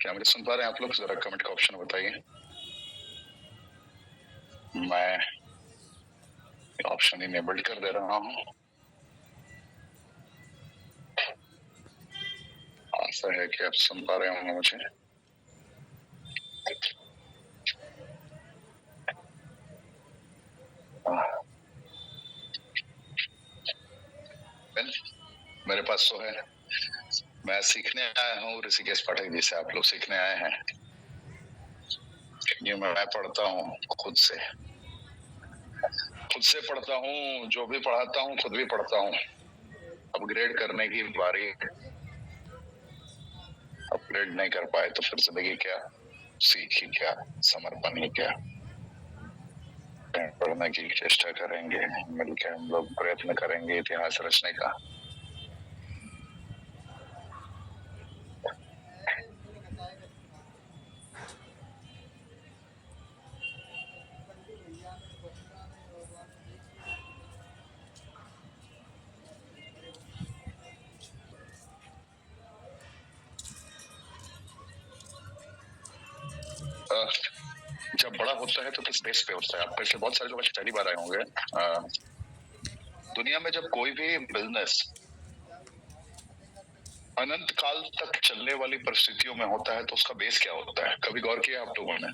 क्या मुझे सुन पा रहे हैं आप लोग? जरा कमेंट का ऑप्शन बताइए। मैं ऑप्शन इनेबल्ड कर दे रहा हूँ। आशा है कि आप सुन पा रहे होंगे मुझे। मेरे पास तो है। मैं सीखने आया हूँ ऋषिकेश पाठक जी से। आप लोग सीखने आए हैं। ये मैं पढ़ता हूँ खुद से पढ़ता हूँ। जो भी पढ़ाता हूँ खुद भी पढ़ता हूँ। अपग्रेड करने की बारी। अपग्रेड नहीं कर पाए तो फिर जिंदगी क्या, सीख ही क्या, समर्पण ही क्या। पढ़ने की चेष्टा करेंगे, मिलकर हम लोग प्रयत्न करेंगे इतिहास रचने का। जब बड़ा होता है तो किस बेस पे होता है? आप में से बहुत सारे लोग पहली बार आए होंगे। दुनिया में जब कोई भी बिजनेस अनंत काल तक चलने वाली परिस्थितियों में होता है तो उसका बेस क्या होता है? कभी गौर किया आप लोगों ने?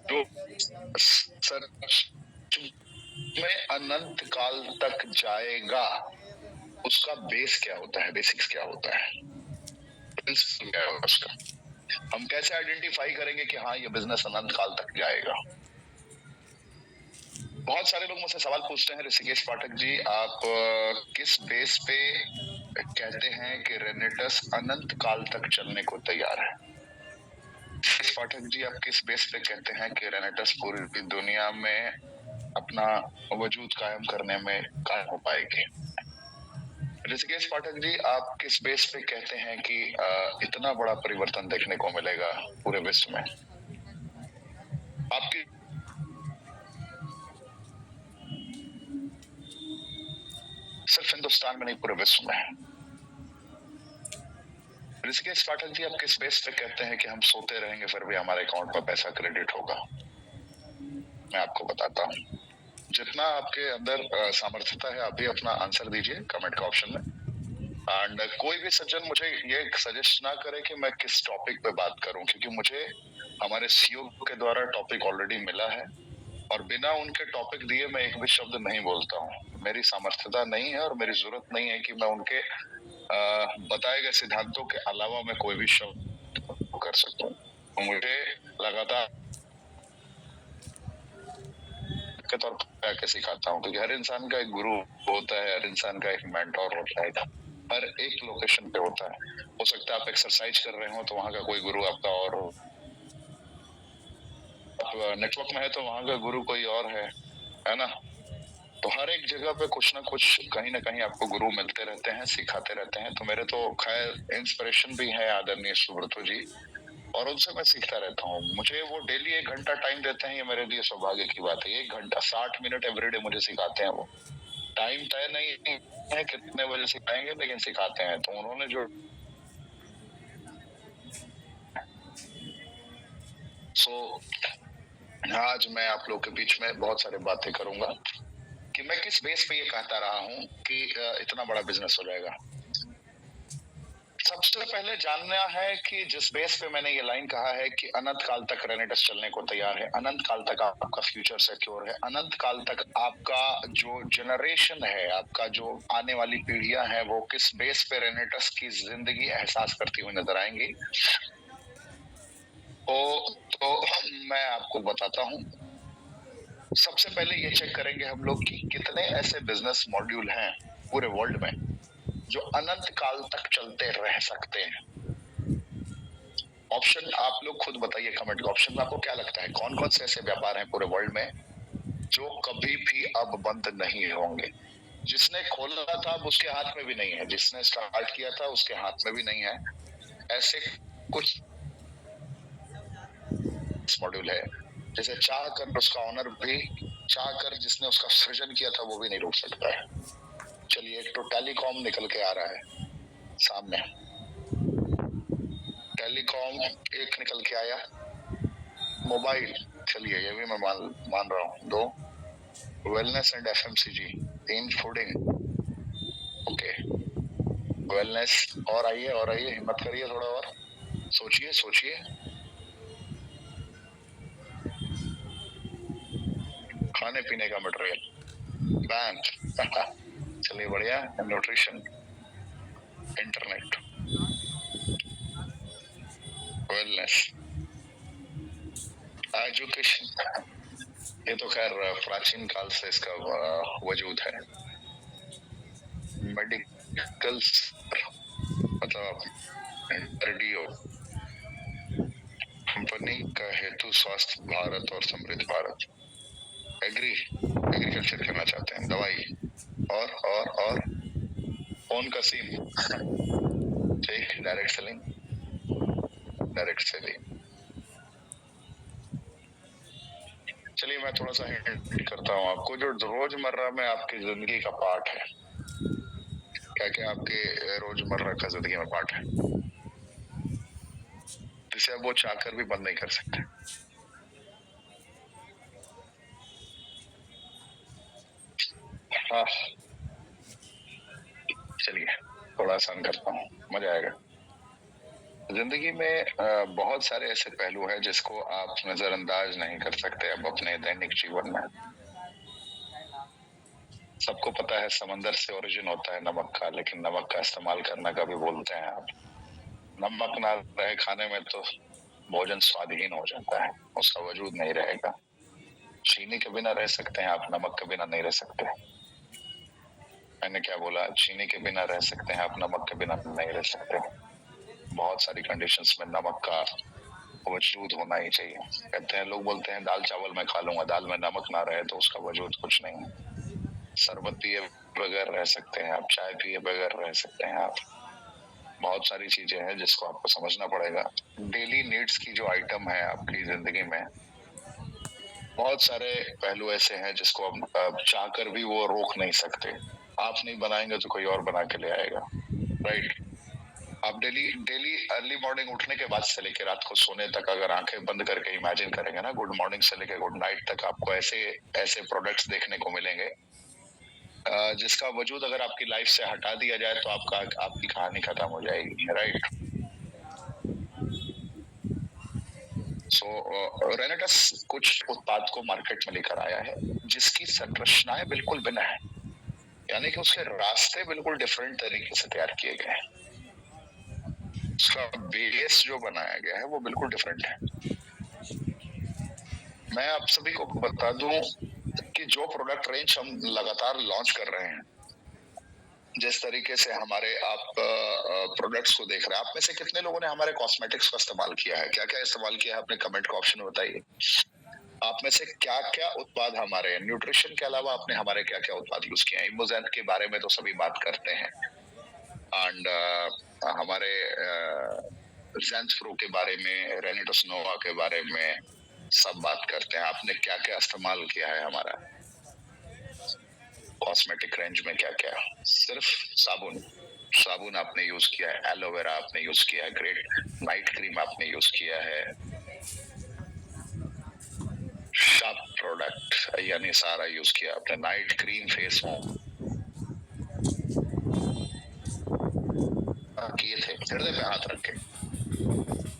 जो सर में अनंत काल तक जाएगा उसका बेस क्या होता है? बेसिक्स क्या होता है? प्रिंसिपल क्या है उसका? हम कैसे आइडेंटिफाई करेंगे कि हाँ ये बिजनेस अनंत काल तक जाएगा? बहुत सारे लोग मुझसे सवाल पूछते हैं, ऋषिकेश पाठक जी आप किस बेस पे कहते हैं कि रेनेटस अनंत काल तक चलने को तैयार है? ऋषिकेश पाठक जी आप किस बेस पे कहते हैं कि रेनेटस पूरी दुनिया में अपना वजूद कायम करने में कायम हो पाएगी? ऋषिकेश पाठक जी आप किस बेस पे कहते हैं कि इतना बड़ा परिवर्तन देखने को मिलेगा पूरे विश्व में? आपकी सिर्फ हिंदुस्तान में नहीं, पूरे विश्व में। ऋषिकेश पाठक जी आप किस बेस पे कहते हैं कि हम सोते रहेंगे फिर भी हमारे अकाउंट में पैसा क्रेडिट होगा? मैं आपको बताता हूँ। जितना आपके अंदर सामर्थ्यता है आप भी अपना आंसर दीजिए कमेंट का ऑप्शन में। एंड कोई भी सज्जन मुझे ये सजेस्ट ना करे कि मैं किस टॉपिक पे बात करूं, क्योंकि मुझे हमारे सीईओ के द्वारा टॉपिक ऑलरेडी मिला है और बिना उनके टॉपिक दिए मैं एक भी शब्द नहीं बोलता हूँ। मेरी सामर्थ्यता नहीं है और मेरी जरूरत नहीं है कि मैं उनके बताए गए सिद्धांतों के अलावा मैं कोई भी शब्द कर सकता हूँ। मुझे लगातार के तौर पर आके सिखाता हूँ, क्योंकि हर इंसान का एक गुरु होता है, हर इंसान का एक मेंटोर होता है, हर एक लोकेशन पे होता है। हो सकता है आप एक्सरसाइज कर रहे हो तो वहां का कोई गुरु आपका और हो, आप नेटवर्क में है तो वहां का गुरु कोई और है ना? तो हर एक जगह पे कुछ ना कुछ कहीं ना कहीं आपको गुरु मिलते रहते हैं, सिखाते रहते हैं। तो मेरे तो खैर इंस्पिरेशन भी है आदरणीय सुब्रतो जी, और उनसे मैं सीखता रहता हूँ। मुझे वो डेली 1 घंटा टाइम देते हैं, ये मेरे लिए सौभाग्य की बात है। 1 घंटा 60 मिनट एवरीडे मुझे सिखाते हैं। वो टाइम तय नहीं है कितने बजे सिखाएंगे, लेकिन सिखाते हैं। तो उन्होंने जो आज मैं आप लोग के बीच में बहुत सारी बातें करूंगा कि मैं किस बेस पे ये कहता रहा हूँ कि इतना बड़ा बिजनेस हो जाएगा। सबसे पहले जानना है कि जिस बेस पे मैंने ये लाइन कहा है कि अनंत काल तक रेनेटस चलने को तैयार है, अनंत काल तक आपका फ्यूचर सिक्योर है, अनंत काल तक आपका जो जनरेशन है, आपका जो आने वाली पीढ़ियां हैं, वो किस बेस पे रेनेटस की जिंदगी एहसास करती हुई नजर आएंगी। तो मैं आपको बताता हूँ। सबसे पहले ये चेक करेंगे हम लोग कि कितने ऐसे बिजनेस मॉड्यूल हैं पूरे वर्ल्ड में जो अनंत काल तक चलते रह सकते हैं। ऑप्शन आप लोग खुद बताइए कमेंट के ऑप्शन में, आपको क्या लगता है कौन कौन से ऐसे व्यापार हैं पूरे वर्ल्ड में जो कभी भी अब बंद नहीं होंगे? जिसने खोला था अब उसके हाथ में भी नहीं है, जिसने स्टार्ट किया था उसके हाथ में भी नहीं है। ऐसे कुछ मॉड्यूल है जैसे चाह कर उसका ऑनर भी, चाह कर जिसने उसका सृजन किया था वो भी नहीं रोक सकता है। चलिए, एक तो टेलीकॉम निकल के आ रहा है सामने, टेलीकॉम एक निकल के आया, मोबाइल, चलिए ये भी मैं मान रहा हूँ, 2 wellness and FMCG, 3 fooding, okay, wellness, और आइए, हिम्मत करिए थोड़ा और, सोचिए, खाने पीने का मटेरियल, बैंक, चलिए बढ़िया, न्यूट्रिशन, इंटरनेट, वेलनेस, एजुकेशन, ये तो खैर प्राचीन काल से इसका वजूद है, मेडिकल, मतलब RDO, कंपनी का हेतु स्वास्थ्य भारत और समृद्ध भारत, एग्रीकल्चर करना चाहते हैं, दवाई, और फोन का सिम, ठीक, डायरेक्ट सेलिंग, चलिए मैं थोड़ा सा हिंट करता हूँ आपको, जो रोजमर्रा में आपकी जिंदगी का पार्ट है, क्या आपके रोजमर्रा का जिंदगी में पार्ट है, जिसे अब वो चाहकर भी बंद नहीं कर सकते। हाँ, चलिए थोड़ा आसान करता हूँ, मजा आएगा। जिंदगी में बहुत सारे ऐसे पहलू हैं जिसको आप नजरअंदाज नहीं कर सकते अब अपने दैनिक जीवन में। सबको पता है समंदर से ओरिजिन होता है नमक का, लेकिन नमक का इस्तेमाल करना कभी बोलते हैं आप? नमक ना रहे खाने में तो भोजन स्वादहीन हो जाता है, उसका वजूद नहीं रहेगा। चीनी के बिना रह सकते हैं आप, नमक के बिना नहीं रह सकते। मैंने क्या बोला? चीनी के बिना रह सकते हैं आप, नमक के बिना नहीं रह सकते। बहुत सारी कंडीशंस में नमक का वजूद होना ही चाहिए। कहते हैं, लोग बोलते हैं दाल चावल मैं खा लूंगा, दाल में नमक ना रहे तो उसका वजूद कुछ नहीं है। शरबत पिए बगैर रह सकते हैं आप, चाय पिए बगैर रह सकते हैं आप। बहुत सारी चीजें हैं जिसको आपको समझना पड़ेगा। डेली नीड्स की जो आइटम है आपकी जिंदगी में, बहुत सारे पहलू ऐसे हैं जिसको आप चाहकर भी वो रोक नहीं सकते। आप नहीं बनाएंगे तो कोई और बना के ले आएगा, राइट? आप डेली अर्ली मॉर्निंग उठने के बाद से लेकर रात को सोने तक अगर आंखें बंद करके इमेजिन करेंगे ना, गुड मॉर्निंग से लेकर गुड नाइट तक आपको ऐसे प्रोडक्ट्स देखने को मिलेंगे जिसका वजूद अगर आपकी लाइफ से हटा दिया जाए तो आपकी कहानी खत्म हो जाएगी, राइट? सो रेनेटस कुछ उत्पाद को मार्केट में लेकर आया है जिसकी संरचनाएं बिल्कुल भिन्न है, यानी कि उसके रास्ते बिल्कुल डिफरेंट तरीके से तैयार किए गए हैं। उसका बेस जो बनाया गया है वो बिल्कुल डिफरेंट है। मैं आप सभी को बता दूं कि जो प्रोडक्ट रेंज हम लगातार लॉन्च कर रहे हैं, जिस तरीके से हमारे आप प्रोडक्ट्स को देख रहे हैं, आप में से कितने लोगों ने हमारे कॉस्मेटिक्स का इस्तेमाल किया है? क्या क्या इस्तेमाल किया है अपने कमेंट का ऑप्शन में बताइए। आप में से क्या क्या उत्पाद हमारे, न्यूट्रिशन के अलावा आपने हमारे क्या क्या उत्पाद यूज किए हैं? इमोजेंट के बारे में तो सभी बात करते हैं, एंड हमारे ज़ेंथ प्रो के बारे में, रेनेटस नोवा के बारे में सब बात करते हैं। आपने क्या क्या इस्तेमाल किया है हमारा कॉस्मेटिक रेंज में? क्या क्या? सिर्फ साबुन आपने यूज किया है, एलोवेरा आपने यूज किया है, ग्रेट नाइट क्रीम आपने यूज किया है, शार्प प्रोडक्ट यानी सारा यूज किया आपने, नाइट क्रीम, फेस किए थे। हृदय पे हाथ रख के,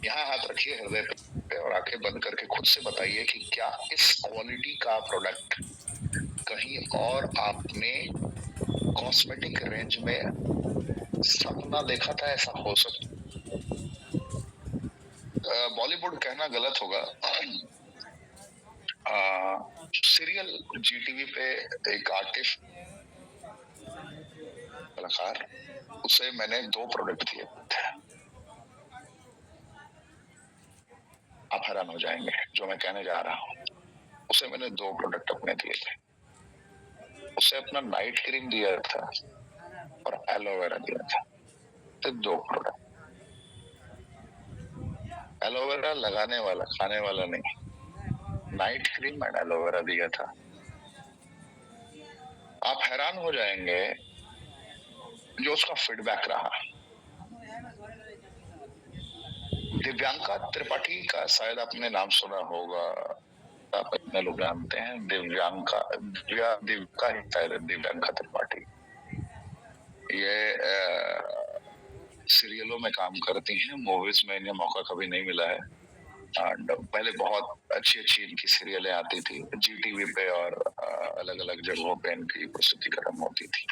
यहाँ हाथ रखिए हृदय पे और आंखें बंद करके खुद से बताइए कि क्या इस क्वालिटी का प्रोडक्ट कहीं और आपने कॉस्मेटिक रेंज में सपना देखा था? ऐसा हो सकता? बॉलीवुड कहना गलत होगा, सीरियल GTV पे एक आर्टिस्ट कलाकार, उसे मैंने 2 प्रोडक्ट दिए थे। आप हैरान हो जाएंगे जो मैं कहने जा रहा हूँ। उसे मैंने 2 प्रोडक्ट अपने दिए थे। उसे अपना नाइट क्रीम दिया था और एलोवेरा दिया था, तो 2 प्रोडक्ट। एलोवेरा लगाने वाला, खाने वाला नहीं। नाइट क्रीम एंड एलोवेरा दिया था। आप हैरान हो जाएंगे जो उसका फीडबैक रहा। दिव्यांका त्रिपाठी का शायद आपने नाम सुना होगा, आप इतने लोग जानते हैं। दिव्यांका, दिव्या ही शायद दिव्यांका त्रिपाठी। ये सीरियलों में काम करती हैं, मूवीज में इन्हें मौका कभी नहीं मिला है। एंड पहले बहुत अच्छी अच्छी इनकी सीरियलें आती थी जी टीवी पे, और अलग अलग जगहों पे इनकी प्रस्तुतिकरण होती थी।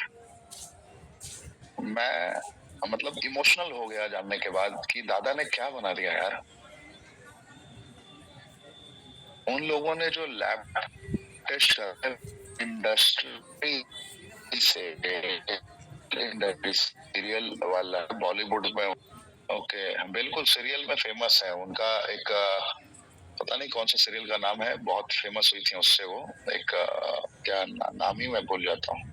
मैं मतलब इमोशनल हो गया जानने के बाद कि दादा ने क्या बना दिया यार। उन लोगों ने जो लैब टेस्ट इंडस्ट्री से, इंडस्ट्री सीरियल वाला बॉलीवुड में, ओके बिल्कुल सीरियल में फेमस है। उनका एक पता नहीं कौन सा सीरियल का नाम है, बहुत फेमस हुई थी उससे वो एक क्या नाम ही मैं भूल जाता हूँ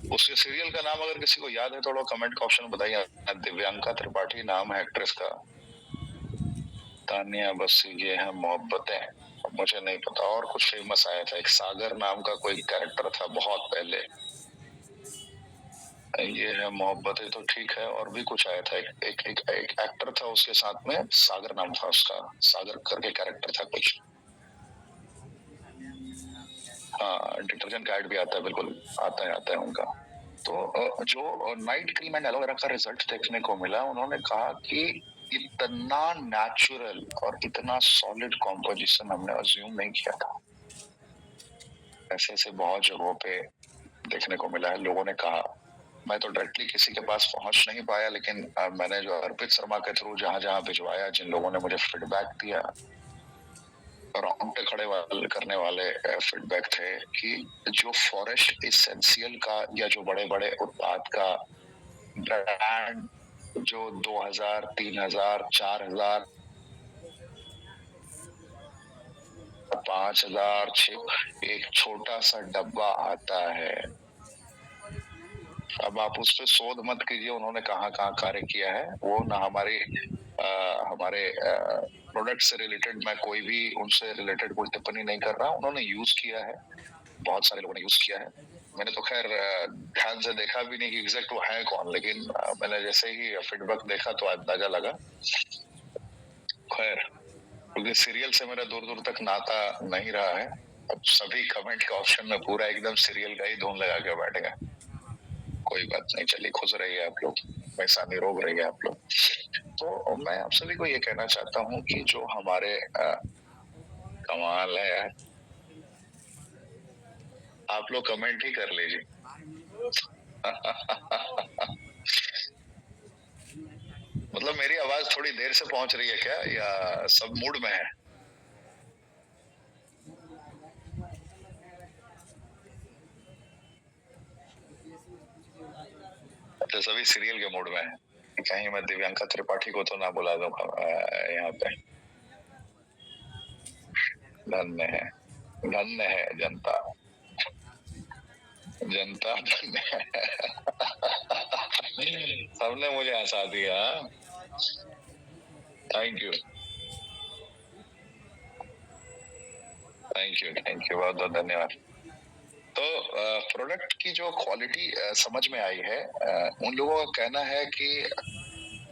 उसके सीरियल का नाम। अगर किसी को याद है थोड़ा कमेंट का ऑप्शन बताइए। दिव्यांका त्रिपाठी नाम है एक्ट्रेस का। तानिया बस ये है मोहब्बतें, मुझे नहीं पता। और कुछ फेमस आया था, एक सागर नाम का कोई कैरेक्टर था बहुत पहले। ये है मोहब्बतें तो ठीक है, और भी कुछ आया था, एक एक्टर था उसके साथ में, सागर नाम था उसका, सागर करके कैरेक्टर था कुछ। हाँ, डिटर्जेंट का ऐड भी आता है, बिल्कुल आता है उनका। तो जो नाइट क्रीम एंड एलोवेरा का रिजल्ट देखने को मिला, उन्होंने कहा कि इतना नेचुरल और इतना सॉलिड कॉम्पोजिशन हमने अज्यूम नहीं किया था। ऐसे ऐसे बहुत जगहों पे देखने को मिला है। लोगों ने कहा, मैं तो डायरेक्टली किसी के पास पहुंच नहीं पाया, लेकिन मैंने जो अर्पित शर्मा के थ्रू जहां जहां भिजवाया, जिन लोगों ने मुझे फीडबैक दिया, रोंगटे खड़े करने वाले फीडबैक थे कि जो फॉरेस्ट इसेंशियल का या जो बड़े बड़े उत्पाद का ब्रांड जो 2000, 3000, 4000, 5000 एक छोटा सा डब्बा आता है। अब आप उस पर शोध मत कीजिए उन्होंने कहाँ कहाँ कार्य किया है। वो ना हमारे प्रोडक्ट से रिलेटेड, मैं कोई भी उनसे रिलेटेड कोई टिप्पणी नहीं कर रहा। उन्होंने यूज किया है, बहुत सारे लोगों ने यूज किया है। मैंने तो खैर ध्यान से देखा भी नहीं कि एग्जैक्ट वो है कौन, लेकिन मैंने जैसे ही फीडबैक देखा तो अंदाजा लगा। खैर, क्योंकि सीरियल से मेरा दूर दूर तक नाता नहीं रहा है, अब सभी कमेंट के ऑप्शन में पूरा एकदम सीरियल का ही धुन लगा के बैठ गए। कोई बात नहीं, चलिए खुश रहिए आप लोग, वैसा निरोग रहिए आप लोग। तो मैं आप सभी को ये कहना चाहता हूँ कि जो हमारे कमाल है यार, आप लोग कमेंट ही कर लीजिए। मतलब मेरी आवाज थोड़ी देर से पहुंच रही है क्या, या सब मूड में है? तो सभी सीरियल के मूड में है, कहीं मैं दिव्यांका त्रिपाठी को तो ना बुला दूं यहाँ पे। धन्य है जनता, जनता धन्य है। सबने मुझे हंसा दिया। थैंक यू, थैंक यू, बहुत बहुत धन्यवाद। तो प्रोडक्ट की जो क्वालिटी समझ में आई है, उन लोगों का कहना है कि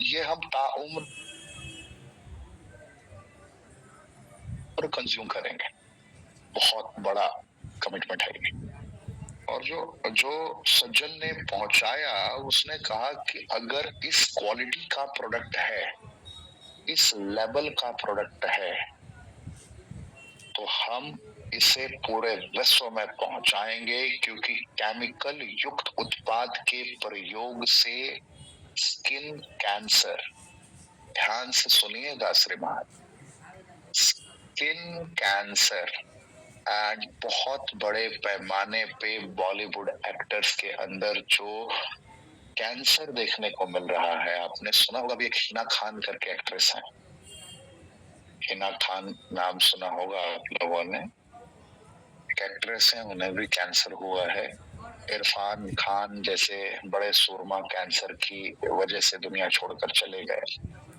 ये हम ताउम्र कंज्यूम करेंगे। बहुत बड़ा कमिटमेंट है ये। और जो जो सज्जन ने पहुंचाया, उसने कहा कि अगर इस क्वालिटी का प्रोडक्ट है, इस लेवल का प्रोडक्ट है, तो हम इसे पूरे विश्व में पहुंचाएंगे, क्योंकि केमिकल युक्त उत्पाद के प्रयोग से स्किन कैंसर, ध्यान से सुनिएगा श्रीमान, स्किन कैंसर एंड बहुत बड़े पैमाने पे बॉलीवुड एक्टर्स के अंदर जो कैंसर देखने को मिल रहा है। आपने सुना होगा, भी एक हिना खान करके एक्ट्रेस है, हिना खान नाम सुना होगा आप लोगों ने, एक्ट्रेस है, उन्हें भी कैंसर हुआ है। इरफान खान जैसे बड़े सुरमा कैंसर की वजह से दुनिया छोड़कर चले गए।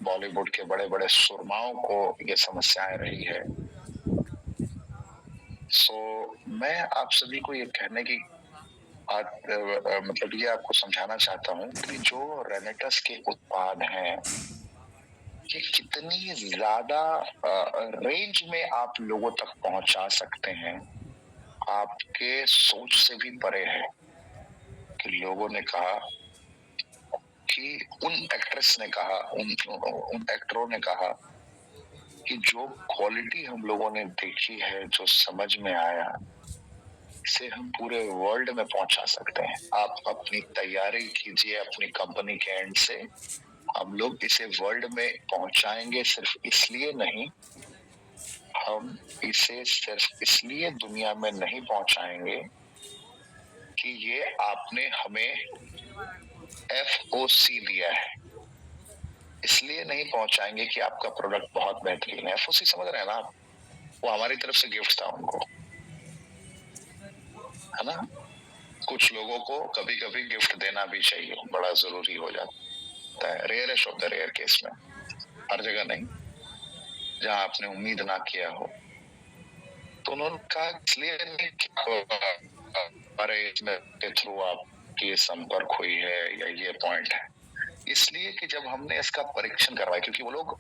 बॉलीवुड के बड़े बड़े सुरमाओं को ये समस्याएं रही है। मैं आप सभी को ये कहने की मतलब ये आपको समझाना चाहता हूँ कि जो रेनेटस के उत्पाद हैं, ये कितनी ज़्यादा रेंज में आप लोगों तक पहुँचा सकते हैं, आपके सोच से भी परे है। कि लोगों ने कहा कि उन एक्ट्रेस ने कहा, उन एक्टरों ने कहा कि जो क्वालिटी हम लोगों ने देखी है, जो समझ में आया, इसे हम पूरे वर्ल्ड में पहुंचा सकते हैं। आप अपनी तैयारी कीजिए अपनी कंपनी के एंड से, हम लोग इसे वर्ल्ड में पहुंचाएंगे। सिर्फ इसलिए नहीं, हम इसे सिर्फ इसलिए दुनिया में नहीं पहुंचाएंगे कि ये आपने हमें FOC दिया है, इसलिए नहीं पहुंचाएंगे कि आपका प्रोडक्ट बहुत बेहतरीन है। FOC समझ रहे हैं ना आप? वो हमारी तरफ से गिफ्ट था उनको, है ना? कुछ लोगों को कभी कभी गिफ्ट देना भी चाहिए, बड़ा जरूरी हो जाता है। Rarest of the rare case में, हर जगह नहीं, जहां आपने उम्मीद ना किया हो। तो उन्होंने कहा इसलिए नहीं हमारे इसमें के थ्रू आपकी संपर्क हुई है या ये पॉइंट है, इसलिए कि जब हमने इसका परीक्षण करवाया, क्योंकि वो लोग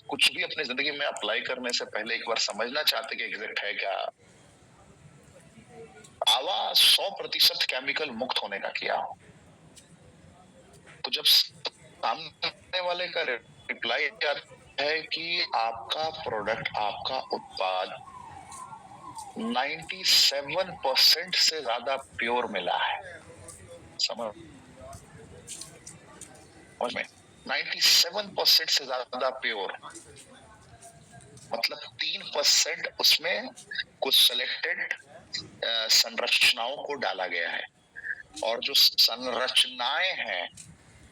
कुछ भी अपनी जिंदगी में अप्लाई करने से पहले एक बार समझना चाहते कि एग्जैक्ट है क्या। दावा 100% केमिकल मुक्त होने का किया हो, तो जब सामने वाले का रिप्लाई आता है कि आपका प्रोडक्ट, आपका उत्पाद 97% से ज्यादा प्योर मिला है, समझ में, 97% से ज्यादा प्योर, मतलब 3% उसमें कुछ सिलेक्टेड संरचनाओं को डाला गया है, और जो संरचनाएं हैं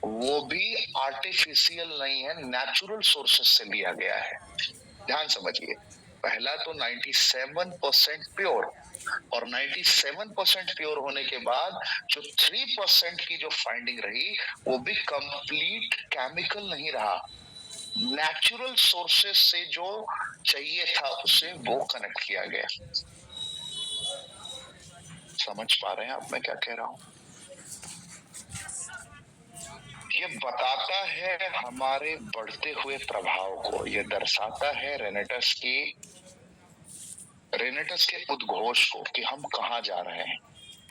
वो भी आर्टिफिशियल नहीं है, नेचुरल सोर्सेस से लिया गया है। ध्यान समझिए, पहला तो 97% प्योर, और 97% प्योर होने के बाद जो 3% की जो फाइंडिंग रही वो भी कंप्लीट केमिकल नहीं रहा, नेचुरल सोर्सेस से जो चाहिए था उसे वो कनेक्ट किया गया। समझ पा रहे हैं आप मैं क्या कह रहा हूं? ये बताता है हमारे बढ़ते हुए प्रभाव को, ये दर्शाता है रेनेटस के उद्घोष को कि हम कहाँ जा रहे हैं,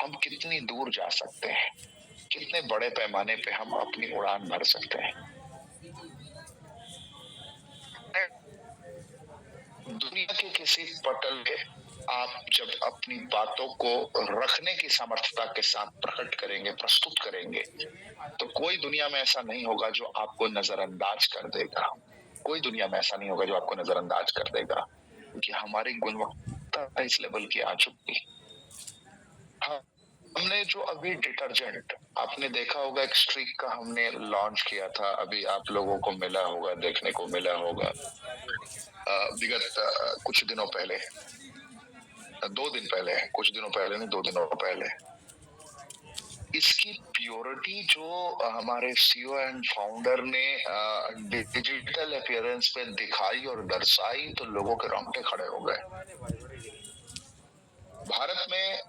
हम कितनी दूर जा सकते हैं, कितने बड़े पैमाने पे हम अपनी उड़ान भर सकते हैं। दुनिया के किसी पटल पे आप जब अपनी बातों को रखने की सामर्थ्यता के साथ प्रकट करेंगे, प्रस्तुत करेंगे, तो कोई दुनिया में ऐसा नहीं होगा जो आपको नजरअंदाज कर देगा। कोई दुनिया में ऐसा नहीं होगा जो आपको नजरअंदाज कर देगा, क्योंकि हमारी गुणवत्ता इस लेवल की आ चुकी। हमने जो अभी डिटर्जेंट आपने देखा होगा, एक स्ट्रीक का हमने लॉन्च किया था, अभी आप लोगों को मिला होगा, देखने को मिला होगा, विगत कुछ दिनों पहले, 2 दिन पहले, कुछ दिनों पहले नहीं, 2 दिनों पहले। इसकी प्योरिटी जो हमारे CEO एंड फाउंडर ने डिजिटल अपीयरेंस पे दिखाई और दर्शाई, तो लोगों के रोंगटे खड़े हो गए। भारत में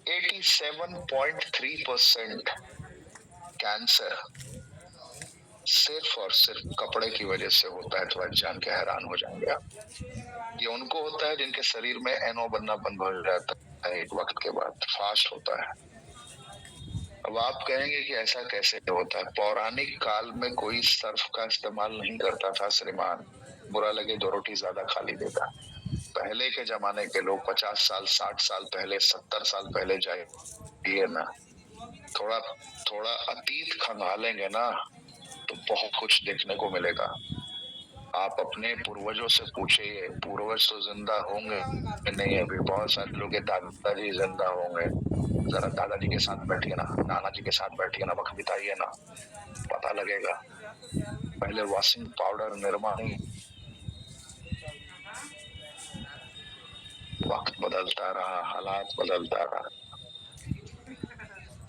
87.3% कैंसर सिर्फ और सिर्फ कपड़े की वजह से होता है। तो आज जान के हैरान हो जाएंगे आप। ये उनको होता है जिनके शरीर में NO बनना बंद हो जाता है एक वक्त के बाद, फास्ट होता है। अब आप कहेंगे कि ऐसा कैसे होता है? पौराणिक काल में कोई सर्फ का इस्तेमाल नहीं करता था श्रीमान, बुरा लगे दो रोटी ज्यादा खा ली देता। पहले के जमाने के लोग 50 साल, 60 साल पहले, 70 साल पहले जाइए ना, थोड़ा थोड़ा अतीत खंगालेंगे ना, तो बहुत कुछ देखने को मिलेगा। आप अपने पूर्वजों से पूछिए, पूर्वज तो जिंदा होंगे नहीं, अभी बहुत सारे लोग के दादाजी जिंदा होंगे। जरा दादाजी के साथ बैठिए ना, नाना जी के साथ बैठिए ना, वक्त बिताइए ना, पता लगेगा। पहले वॉशिंग पाउडर, निरमा नहीं, वक्त बदलता रहा, हालात बदलता रहा।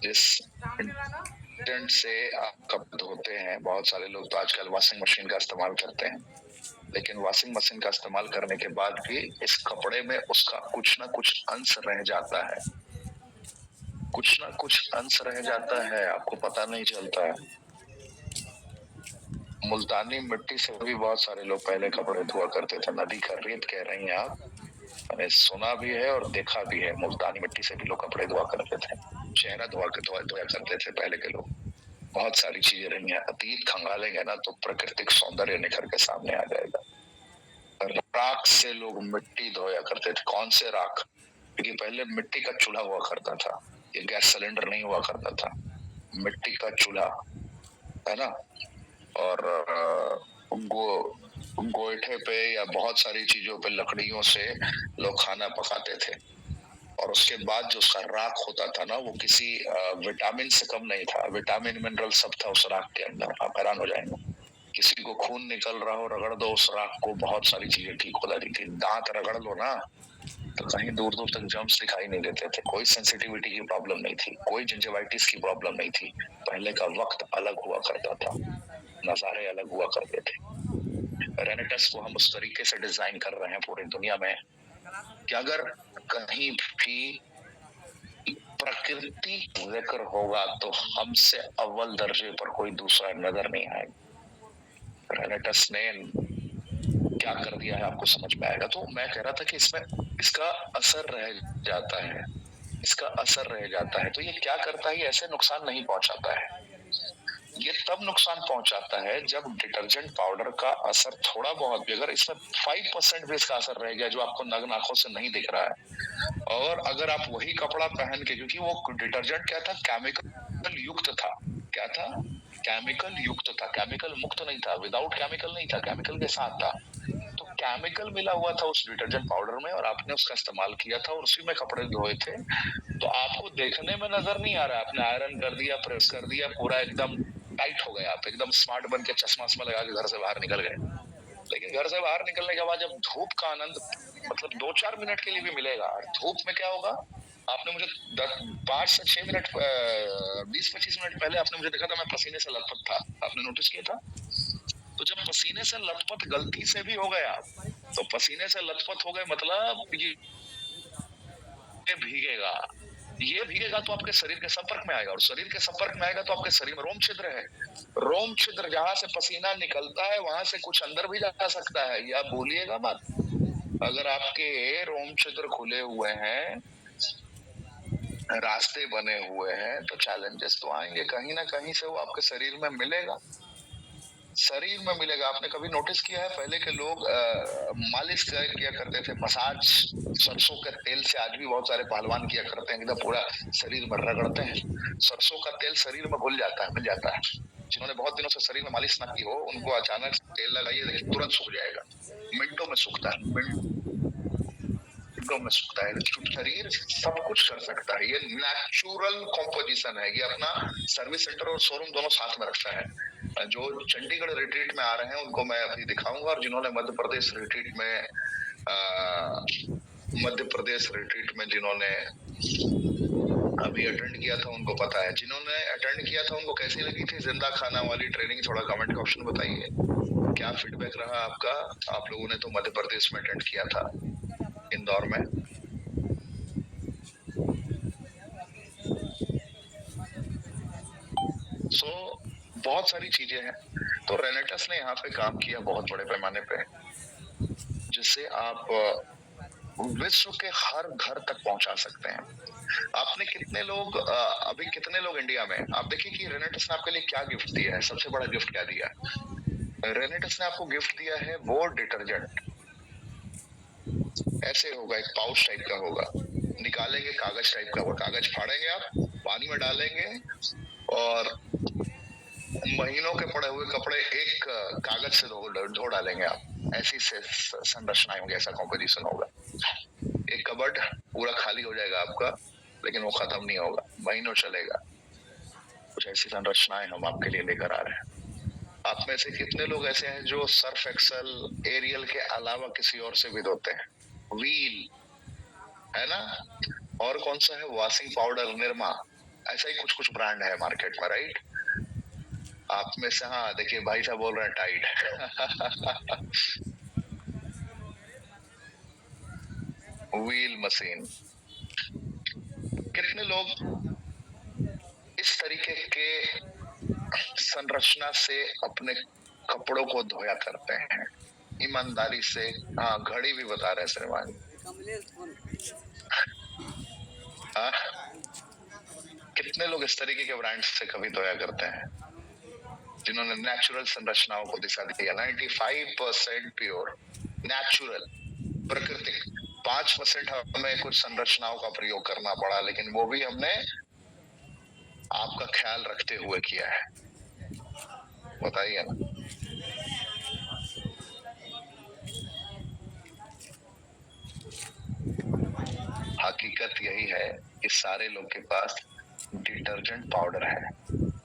जिस इंस्टेंट से आप कपड़े धोते हैं, बहुत सारे लोग तो आजकल वॉशिंग मशीन का इस्तेमाल करते हैं, लेकिन वॉशिंग मशीन का इस्तेमाल करने के बाद भी इस कपड़े में उसका कुछ ना कुछ अंश रह जाता है, कुछ ना कुछ अंश रह जाता है, आपको पता नहीं चलता है। मुल्तानी मिट्टी से भी बहुत सारे लोग पहले कपड़े धोआ करते थे। नदी का रेत कह रही हैं आप, मैंने सुना भी है और देखा भी है। मुल्तानी मिट्टी से भी लोग कपड़े धोआ करते थे, चेहरा धोया करते थे पहले के लोग। बहुत सारी चीजें रही हैं। अतीत खंगालेंगे ना तो प्राकृतिक सौंदर्य निखर के सामने आ जाएगा। राख से लोग मिट्टी धोया करते थे। कौन से राख? क्योंकि पहले मिट्टी का चूल्हा हुआ करता था, ये गैस सिलेंडर नहीं हुआ करता था। मिट्टी का चूल्हा, है ना। और गोईठे पे या बहुत सारी चीजों पे लकड़ियों से लोग खाना पकाते थे। और उसके बाद जो उसका राख होता था ना, वो किसी विटामिन से कम नहीं था। विटामिन मिनरल सब था उस राख के अंदर। आप हैरान हो जाएंगे। किसी को खून निकल रहा हो, रगड़ दो उस राख को, बहुत सारी चीजें ठीक हो जाती थी। दांत रगड़ लो ना तो कहीं दूर दूर तक जर्म्स दिखाई नहीं देते थे। कोई सेंसिटिविटी की प्रॉब्लम नहीं थी, कोई जिंजिवाइटिस की प्रॉब्लम नहीं थी। पहले का वक्त अलग हुआ करता था, नजारे अलग हुआ करते थे। रेनेटस को हम उस तरीके से डिजाइन कर रहे हैं पूरी दुनिया में कि अगर कहीं भी प्रकृति जिक्र होगा तो हमसे अव्वल दर्जे पर कोई दूसरा नजर नहीं आएगा। रेनेटस ने क्या कर दिया है आपको समझ में आएगा। तो मैं कह रहा था कि इसमें इसका असर रह जाता है, इसका असर रह जाता है। तो ये क्या करता है? ये ऐसे नुकसान नहीं पहुंचाता है। ये तब नुकसान पहुंचाता है जब डिटर्जेंट पाउडर का असर थोड़ा बहुत भी, अगर इसमें 5% भी इसका असर रह गया जो आपको नग्न आंखों से नहीं दिख रहा है, और अगर आप वही कपड़ा पहन के, क्योंकि वो डिटर्जेंट क्या था, केमिकल युक्त था। क्या था? केमिकल युक्त था, केमिकल मुक्त नहीं था। विदाउट केमिकल नहीं था, केमिकल के साथ था। तो केमिकल मिला हुआ था उस डिटर्जेंट पाउडर में और आपने उसका इस्तेमाल किया था और उसी में कपड़े धोए थे। तो आपको देखने में नजर नहीं आ रहा है, आपने आयरन कर दिया, प्रेस कर दिया, पूरा एकदम टाइट हो गया, आप एकदम स्मार्ट बन के चश्मा लगा के घर से बाहर निकल गए। लेकिन घर से बाहर निकलने के बाद जब धूप का आनंद मतलब 2-4 मिनट के लिए भी मिलेगा, धूप में क्या होगा? आपने मुझे 5 से 6 मिनट 20-25 मिनट पहले आपने मुझे देखा था, मैं पसीने से लथपथ था। आपने नोटिस किया था? तो जब पसीने से लथपथ गलती से भी हो गया, तो पसीने से लथपथ हो गए मतलब ये भीगेगा, ये भीगेगा तो आपके शरीर के संपर्क में आएगा, और शरीर के संपर्क में आएगा तो आपके शरीर में रोम छिद्र है। रोम छिद्र जहां से पसीना निकलता है वहां से कुछ अंदर भी जा सकता है, या बोलिएगा मत। अगर आपके रोम छिद्र खुले हुए हैं, रास्ते बने हुए हैं, तो चैलेंजेस तो आएंगे, कहीं ना कहीं से वो आपके शरीर में मिलेगा, शरीर में मिलेगा। आपने कभी नोटिस किया है पहले के लोग मालिश किया करते थे, मसाज सरसों के तेल से आज भी बहुत सारे पहलवान किया करते हैं, एकदम पूरा शरीर में रगड़ते हैं। सरसों का तेल शरीर में घुल जाता है, मिल जाता है। जिन्होंने बहुत दिनों से शरीर में मालिश ना की हो, उनको अचानक तेल लगाइए, देखिए तुरंत सूख जाएगा, मिनटों में सूखता है, मिनटों में सूखता है। शरीर सब कुछ कर सकता है, ये नेचुरल कॉम्पोजिशन है। ये अपना सर्विस सेंटर और शोरूम दोनों साथ में रखता है। जो चंडीगढ़ रिट्रीट में आ रहे हैं उनको मैं अभी दिखाऊंगा, और जिन्होंने मध्य प्रदेश रिट्रीट में जिन्होंने अभी अटेंड किया था उनको पता है। जिन्होंने अटेंड किया था उनको कैसी लगी थी जिंदा खाना वाली ट्रेनिंग? थोड़ा कमेंट के ऑप्शन बताइए, क्या फीडबैक रहा आपका? आप लोगों ने तो मध्य प्रदेश में अटेंड किया था, इंदौर में। बहुत सारी चीजें हैं। तो रेनेटस ने यहाँ पे काम किया बहुत बड़े पैमाने पे, जिससे आप विश्व के हर घर तक पहुंचा सकते हैं। आपने कितने लोग अभी कितने लोग इंडिया में, आप देखिए कि रेनेटस ने आपके लिए क्या गिफ्ट दिया है। सबसे बड़ा गिफ्ट क्या दिया? रेनेटस ने आपको गिफ्ट दिया है वो डिटर्जेंट। ऐसे होगा, एक पाउच टाइप का होगा, निकालेंगे कागज टाइप का, वो कागज फाड़ेंगे, आप पानी में डालेंगे और महीनों के पड़े हुए कपड़े एक कागज से धो डालेंगे आप। ऐसी से संरचना होगी, ऐसा कॉम्पोजिशन होगा। एक कबर्ड पूरा खाली हो जाएगा आपका, लेकिन वो खत्म नहीं होगा, महीनों चलेगा। कुछ ऐसी संरचनाएं हम आपके लिए लेकर आ रहे हैं। आप में से कितने लोग ऐसे हैं जो सर्फ एक्सल, एरियल के अलावा किसी और से भी धोते हैं? व्हील है ना, और कौन सा है? वॉशिंग पाउडर, निरमा, ऐसा ही कुछ कुछ ब्रांड है मार्केट में, राइट? आप में से, हाँ देखिए भाई साहब बोल रहे हैं टाइड। Wheel machine. कितने लोग किस तरीके के संरचना से अपने कपड़ों को धोया करते हैं, ईमानदारी से। हाँ, घड़ी भी बता रहे हैं श्रीमान। हाँ, कितने लोग इस तरीके के ब्रांड से कभी धोया करते हैं जिन्होंने नेचुरल संरचनाओं को दिशा दी है। 95% प्योर नेचुरल प्राकृतिक, 5% हमें कुछ संरचनाओं का प्रयोग करना पड़ा, लेकिन वो भी हमने आपका ख्याल रखते हुए किया है। बताइए ना। हकीकत यही है कि सारे लोग के पास डिटर्जेंट पाउडर है,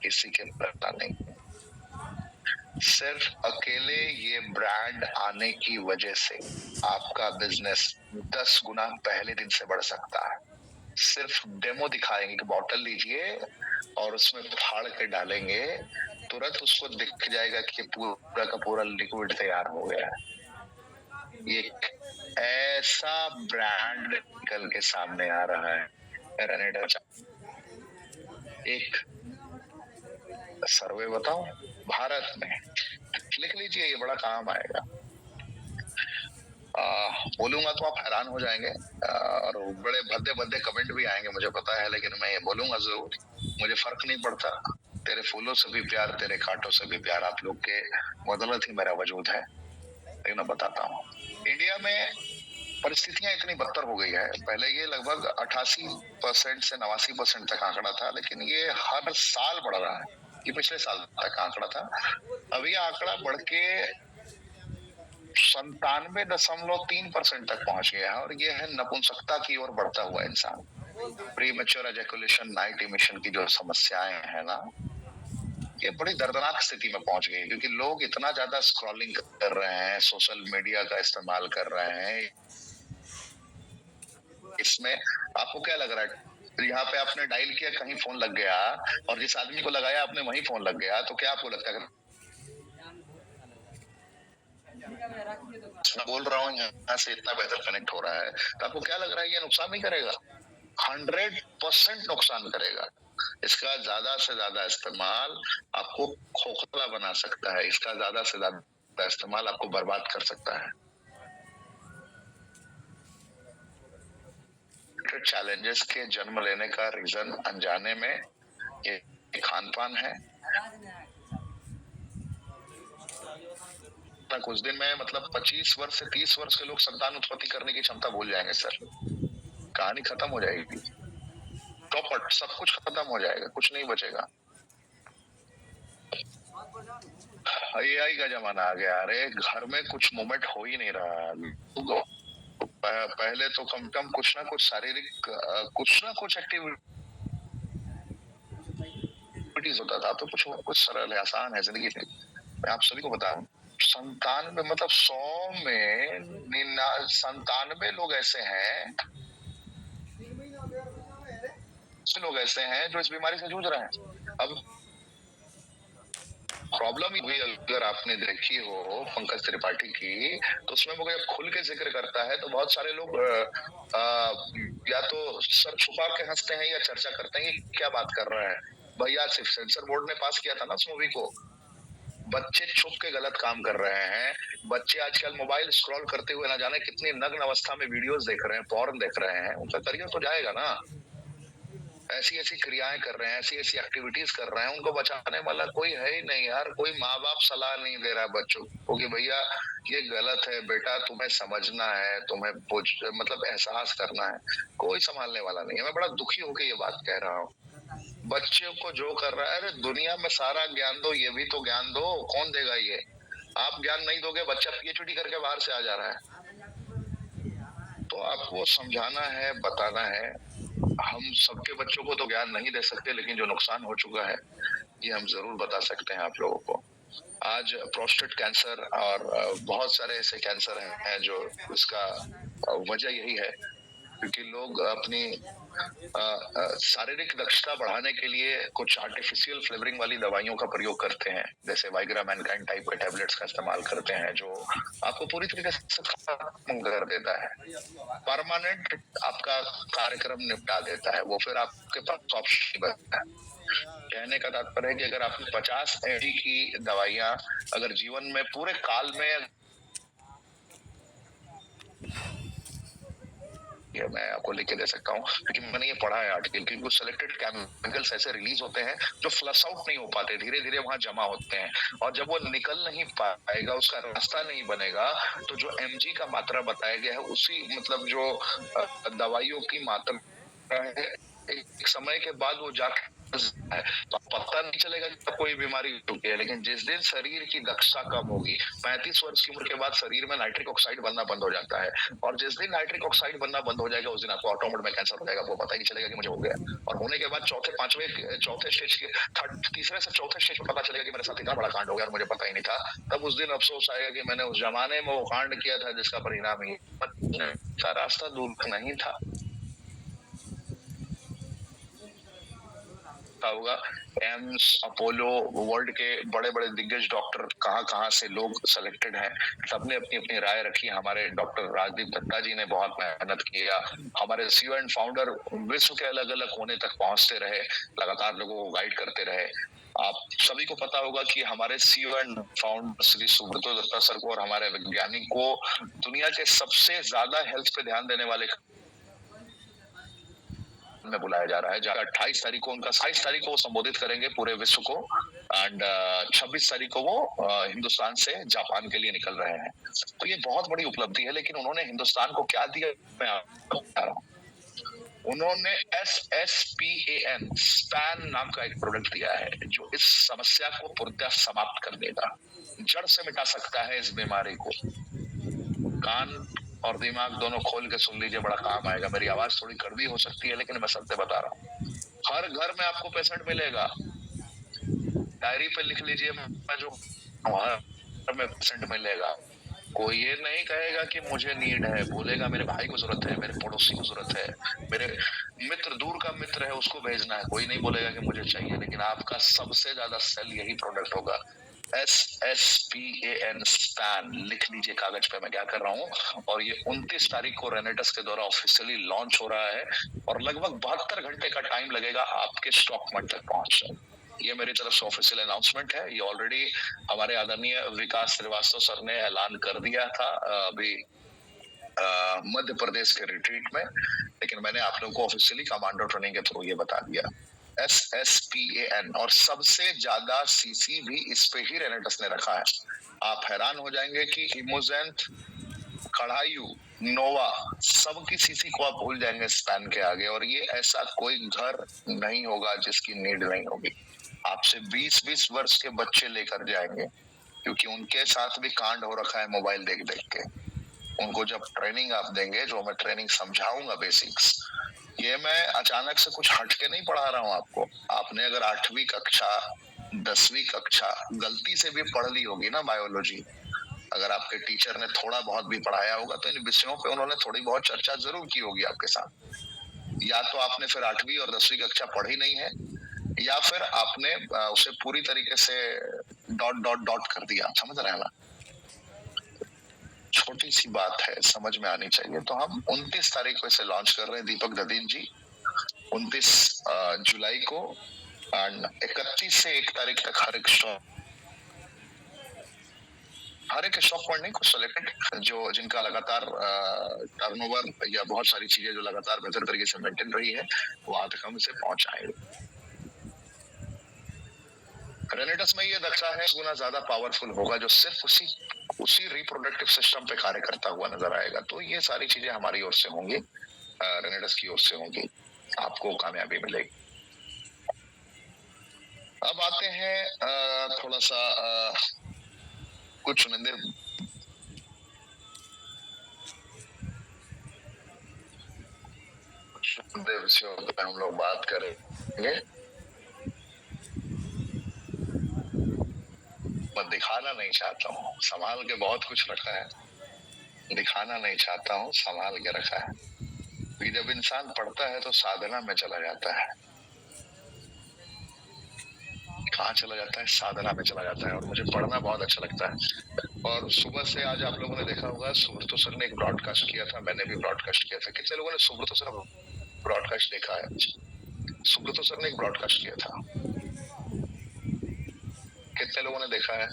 किसी के पास नहीं। सिर्फ अकेले ये ब्रांड आने की वजह से आपका बिजनेस 10 गुना पहले दिन से बढ़ सकता है। सिर्फ डेमो दिखाएंगे कि बॉटल लीजिए और उसमें फाड़ के डालेंगे, तुरंत उसको दिख जाएगा कि पूरा का पूरा लिक्विड तैयार हो गया है। एक ऐसा ब्रांड निकल के सामने आ रहा है। एक सर्वे बताऊं भारत में, लिख लीजिए, ये बड़ा काम आएगा। बोलूंगा तो आप हैरान हो जाएंगे और बड़े भद्दे भद्दे कमेंट भी आएंगे, मुझे पता है, लेकिन मैं ये बोलूंगा जरूर। मुझे फर्क नहीं पड़ता, तेरे फूलों से भी प्यार, तेरे कांटों से भी प्यार, आप लोग के बदौलत ही मेरा वजूद है। लेकिन मैं बताता हूँ, इंडिया में परिस्थितियां इतनी बदतर हो गई है। पहले ये लगभग 88% से 89% तक आंकड़ा था, लेकिन ये हर साल बढ़ रहा है। ये पिछले साल तक आंकड़ा था, अभी आंकड़ा बढ़ के 97.3% तक पहुंच गया है, और ये है नपुंसकता की ओर बढ़ता हुआ इंसान। प्रीमेच्योर एजैकुलेशन, नाइट इमिशन की जो समस्याएं है ना, ये बड़ी दर्दनाक स्थिति में पहुंच गई, क्योंकि लोग इतना ज्यादा स्क्रॉलिंग कर रहे हैं, सोशल मीडिया का इस्तेमाल कर रहे हैं। इसमें आपको क्या लग रहा है, यहाँ पे आपने डायल किया, कहीं फोन लग गया, और जिस आदमी को लगाया आपने वहीं फोन लग गया, तो क्या आपको लगता है मैं बोल रहा हूँ यहाँ से इतना बेहतर कनेक्ट हो रहा है, तो आपको क्या लग रहा है ये नुकसान नहीं करेगा? 100% नुकसान करेगा। इसका ज्यादा से ज्यादा इस्तेमाल आपको खोखला बना सकता है, इसका ज्यादा से ज्यादा इस्तेमाल आपको बर्बाद कर सकता है। चैलेंजेस के जन्म लेने का रीजन अनजाने में ये खान पान है। कुछ दिन में मतलब 25 वर्ष से 30 वर्ष के लोग संतान उत्पत्ति करने की क्षमता भूल जाएंगे सर, कहानी खत्म हो जाएगी, चौपट, सब कुछ खत्म हो जाएगा, कुछ नहीं बचेगा। AI का जमाना आ गया, अरे घर में कुछ मूवमेंट हो ही नहीं रहा। पहले तो कम कम कुछ ना कुछ शारीरिक कुछ ना कुछ एक्टिविटीज होता था, तो कुछ सरल है, आसान है जिंदगी में। मैं आप सभी को बता रहा हूँ, 97 मतलब 100 में 97 लोग ऐसे हैं, जो इस बीमारी से जूझ रहे हैं। अब प्रॉब्लम ही हुई, अगर आपने देखी हो पंकज त्रिपाठी की, तो उसमें वो जब खुल के जिक्र करता है तो बहुत सारे लोग या तो सर छुपा के हंसते हैं या चर्चा करते हैं कि क्या बात कर रहा है भैया। सिर्फ सेंसर बोर्ड ने पास किया था ना उस मूवी को, बच्चे छुप के गलत काम कर रहे हैं। बच्चे आजकल मोबाइल स्क्रॉल करते हुए ना जाने कितनी नग्न अवस्था में वीडियोस देख रहे हैं, पॉर्न देख रहे हैं, उनका करियर तो जाएगा ना। ऐसी ऐसी क्रियाएं कर रहे हैं, ऐसी ऐसी एक्टिविटीज कर रहे हैं, उनको बचाने वाला कोई है ही नहीं यार। कोई माँ बाप सलाह नहीं दे रहा है बच्चों को कि भैया ये गलत है बेटा, तुम्हें समझना है, तुम्हें मतलब एहसास करना है। कोई संभालने वाला नहीं है। मैं बड़ा दुखी होकर ये बात कह रहा हूँ। बच्चों को जो कर रहा है, अरे दुनिया में सारा ज्ञान दो, ये भी तो ज्ञान दो, कौन देगा ये? आप ज्ञान नहीं दोगे, बच्चा PhD करके बाहर से आ जा रहा है। तो आपको समझाना है, बताना है। हम सबके बच्चों को तो ज्ञान नहीं दे सकते, लेकिन जो नुकसान हो चुका है ये हम जरूर बता सकते हैं आप लोगों को। आज प्रोस्टेट कैंसर और बहुत सारे ऐसे कैंसर हैं जो इसका वजह यही है, क्योंकि लोग अपनी शारीरिक दक्षता बढ़ाने के लिए कुछ आर्टिफिशियल फ्लेवरिंग वाली दवाइयों का प्रयोग करते हैं, जैसे वाइग्रा मैनकाइंड टाइप के टैबलेट्स का इस्तेमाल करते हैं, जो आपको पूरी तरीके से खत्म कर देता है, परमानेंट आपका कार्यक्रम निपटा देता है। वो फिर आपके पास ऑप्शन बचता है। कहने का तात्पर्य है कि अगर आपने 50 mg की दवाइयाँ अगर जीवन में पूरे काल में, ये मैं आपको लिख के दे सकता हूँ क्योंकि मैंने ये पढ़ा है आर्टिकल कि कुछ सिलेक्टेड केमिकल्स ऐसे रिलीज होते हैं जो फ्लश आउट नहीं हो पाते, धीरे धीरे वहां जमा होते हैं, और जब वो निकल नहीं पाएगा, उसका रास्ता नहीं बनेगा, तो जो mg का मात्रा बताया गया है उसी मतलब जो दवाइयों की मात्रा है, एक समय के बाद वो जाके है, तो पता नहीं चलेगा कि कोई बीमारी चुकी है, लेकिन जिस दिन शरीर की दक्षता कम होगी, 35 वर्ष की उम्र के बाद शरीर में नाइट्रिक ऑक्साइड बनना बंद हो जाता है, और जिस दिन नाइट्रिक ऑक्साइड बनना बंद हो जाएगा उस दिन आपको ऑटोमेटिक में कैंसर हो जाएगा, आपको पता ही नहीं चलेगा कि मुझे हो गया, और होने के बाद चौथे स्टेज के तीसरे से चौथे स्टेज में पता चलेगा कि मेरे साथ इतना बड़ा कांड हो गया और मुझे पता ही नहीं था, तब उस दिन अफसोस आएगा कि मैंने उस जमाने में वो कांड किया था जिसका परिणाम ही का रास्ता दूर नहीं था। होगा एम्स, अपोलो, वर्ल्ड के बड़े बड़े दिग्गज डॉक्टर कहाँ से लोग सिलेक्टेड हैं, सबने अपनी अपनी राय रखी। हमारे डॉक्टर राजदीप दत्ता जी ने बहुत मेहनत किया, हमारे सीईओ एंड फाउंडर विश्व के अलग अलग कोने तक पहुंचते रहे, लगातार लोगों को गाइड करते रहे। आप सभी को पता होगा कि हमारे CEO and founder Shri Subroto Datta sir को और हमारे वैज्ञानिक को दुनिया के सबसे ज्यादा हेल्थ पे ध्यान देने वाले में बुलाया जा रहा है, जहाँ 28 तारीख को उनका 27 तारीख को वो संबोधित करेंगे पूरे विश्व को, एंड 26 तारीख को वो हिंदुस्तान से जापान के लिए निकल रहे हैं। तो ये बहुत बड़ी उपलब्धि है, लेकिन उन्होंने हिंदुस्तान को क्या दिया मैं आपको बता रहा हूँ। उन्होंने SSPAN स्पैन नाम का एक प्रोडक्ट दिया है जो इस समस्या को पूर्णतः समाप्त कर देगा, जड़ से मिटा सकता है इस बीमारी को। कान और दिमाग दोनों खोल के सुन लीजिए, बड़ा काम आएगा। मेरी आवाज थोड़ी कड़वी हो सकती है, लेकिन मैं सत्य बता रहा हूँ। हर घर में आपको पेशेंट मिलेगा, डायरी पे लिख लीजिए, मैं जो हर में पेशेंट मिलेगा। कोई ये नहीं कहेगा कि मुझे नीड है, बोलेगा मेरे भाई को जरूरत है, मेरे पड़ोसी को जरूरत है, मेरे मित्र, दूर का मित्र है उसको भेजना है, कोई नहीं बोलेगा कि मुझे चाहिए, लेकिन आपका सबसे ज्यादा सेल यही प्रोडक्ट होगा। SSPAN स्पैन लिख लीजिए कागज पे मैं क्या कर रहा हूँ, और ये 29 तारीख को रेनेटस के द्वारा ऑफिशियली लॉन्च हो रहा है, और लगभग 72 घंटे का टाइम लगेगा आपके स्टॉक मंच तक पहुंचने। ये मेरी तरफ से ऑफिशियल अनाउंसमेंट है। ये ऑलरेडी हमारे आदरणीय विकास श्रीवास्तव सर ने ऐलान कर दिया था अभी मध्य प्रदेश के रिट्रीट में, लेकिन मैंने आप लोगों को ऑफिशियली कमांडो ट्रेनिंग के थ्रू ये बता दिया। SSPAN, और सबसे ज्यादा सीसी भी इस पे ही रेनेटस ने रखा है। आप हैरान हो जाएंगे कि इमोजेंट, कढ़ायु, नोवा, सबकी सीसी को आप भूल जाएंगे स्पैन के आगे, और ये ऐसा कोई घर नहीं होगा जिसकी नीड नहीं होगी। आपसे 20-20 वर्ष के बच्चे लेकर जाएंगे, क्योंकि उनके साथ भी कांड हो रखा है मोबाइल देख देख के। उनको जब ट्रेनिंग आप देंगे, जो मैं ट्रेनिंग समझाऊंगा बेसिक्स, ये मैं अचानक से कुछ हट के नहीं पढ़ा रहा हूँ आपको। आपने अगर 8वीं कक्षा 10वीं कक्षा गलती से भी पढ़ ली होगी ना बायोलॉजी, अगर आपके टीचर ने थोड़ा बहुत भी पढ़ाया होगा, तो इन विषयों पे उन्होंने थोड़ी बहुत चर्चा जरूर की होगी आपके साथ। या तो आपने फिर 8वीं और 10वीं कक्षा पढ़ी नहीं है, या फिर आपने उसे पूरी तरीके से डॉट डॉट डॉट कर दिया। समझ रहे हैं ना, छोटी सी बात है, समझ में आनी चाहिए। तो हम 29 तारीख को इसे लॉन्च कर रहे हैं, दीपक ददीन जी, 29 जुलाई को, एंड 31 से 1 तारीख तक हर एक स्टॉक पर नहीं, कुछ सिलेक्टेड जो जिनका लगातार टर्नओवर या बहुत सारी चीजें जो लगातार बेहतर तरीके से मेंटेन रही है, वहां तक हम इसे पहुंचाएंगे। रेनेटस में ये दक्षा है गुना ज्यादा पावरफुल होगा, जो सिर्फ उसी रिप्रोडक्टिव सिस्टम पे कार्य करता हुआ नजर आएगा। तो ये सारी चीजें हमारी ओर से होंगी, रेनेटस की ओर से होंगी, आपको कामयाबी मिलेगी। अब आते हैं थोड़ा सा कुछ चुनिंदे विषयों पे हम लोग बात करेंगे। मैं दिखाना नहीं चाहता हूँ, संभाल के बहुत कुछ रखा है, दिखाना नहीं चाहता हूँ, संभाल के रखा है। जब इंसान पढ़ता है तो साधना में चला जाता है। कहाँ चला जाता है? साधना में चला जाता है। और मुझे पढ़ना बहुत अच्छा लगता है। और सुबह से आज आप लोगों ने देखा होगा, सुब्रतो सर ने एक ब्रॉडकास्ट किया था, मैंने भी ब्रॉडकास्ट किया था। कितने लोगों ने सुब्रतो सर ब्रॉडकास्ट देखा है? सुब्रतो सर ने एक ब्रॉडकास्ट किया था, कितने लोगों ने देखा है?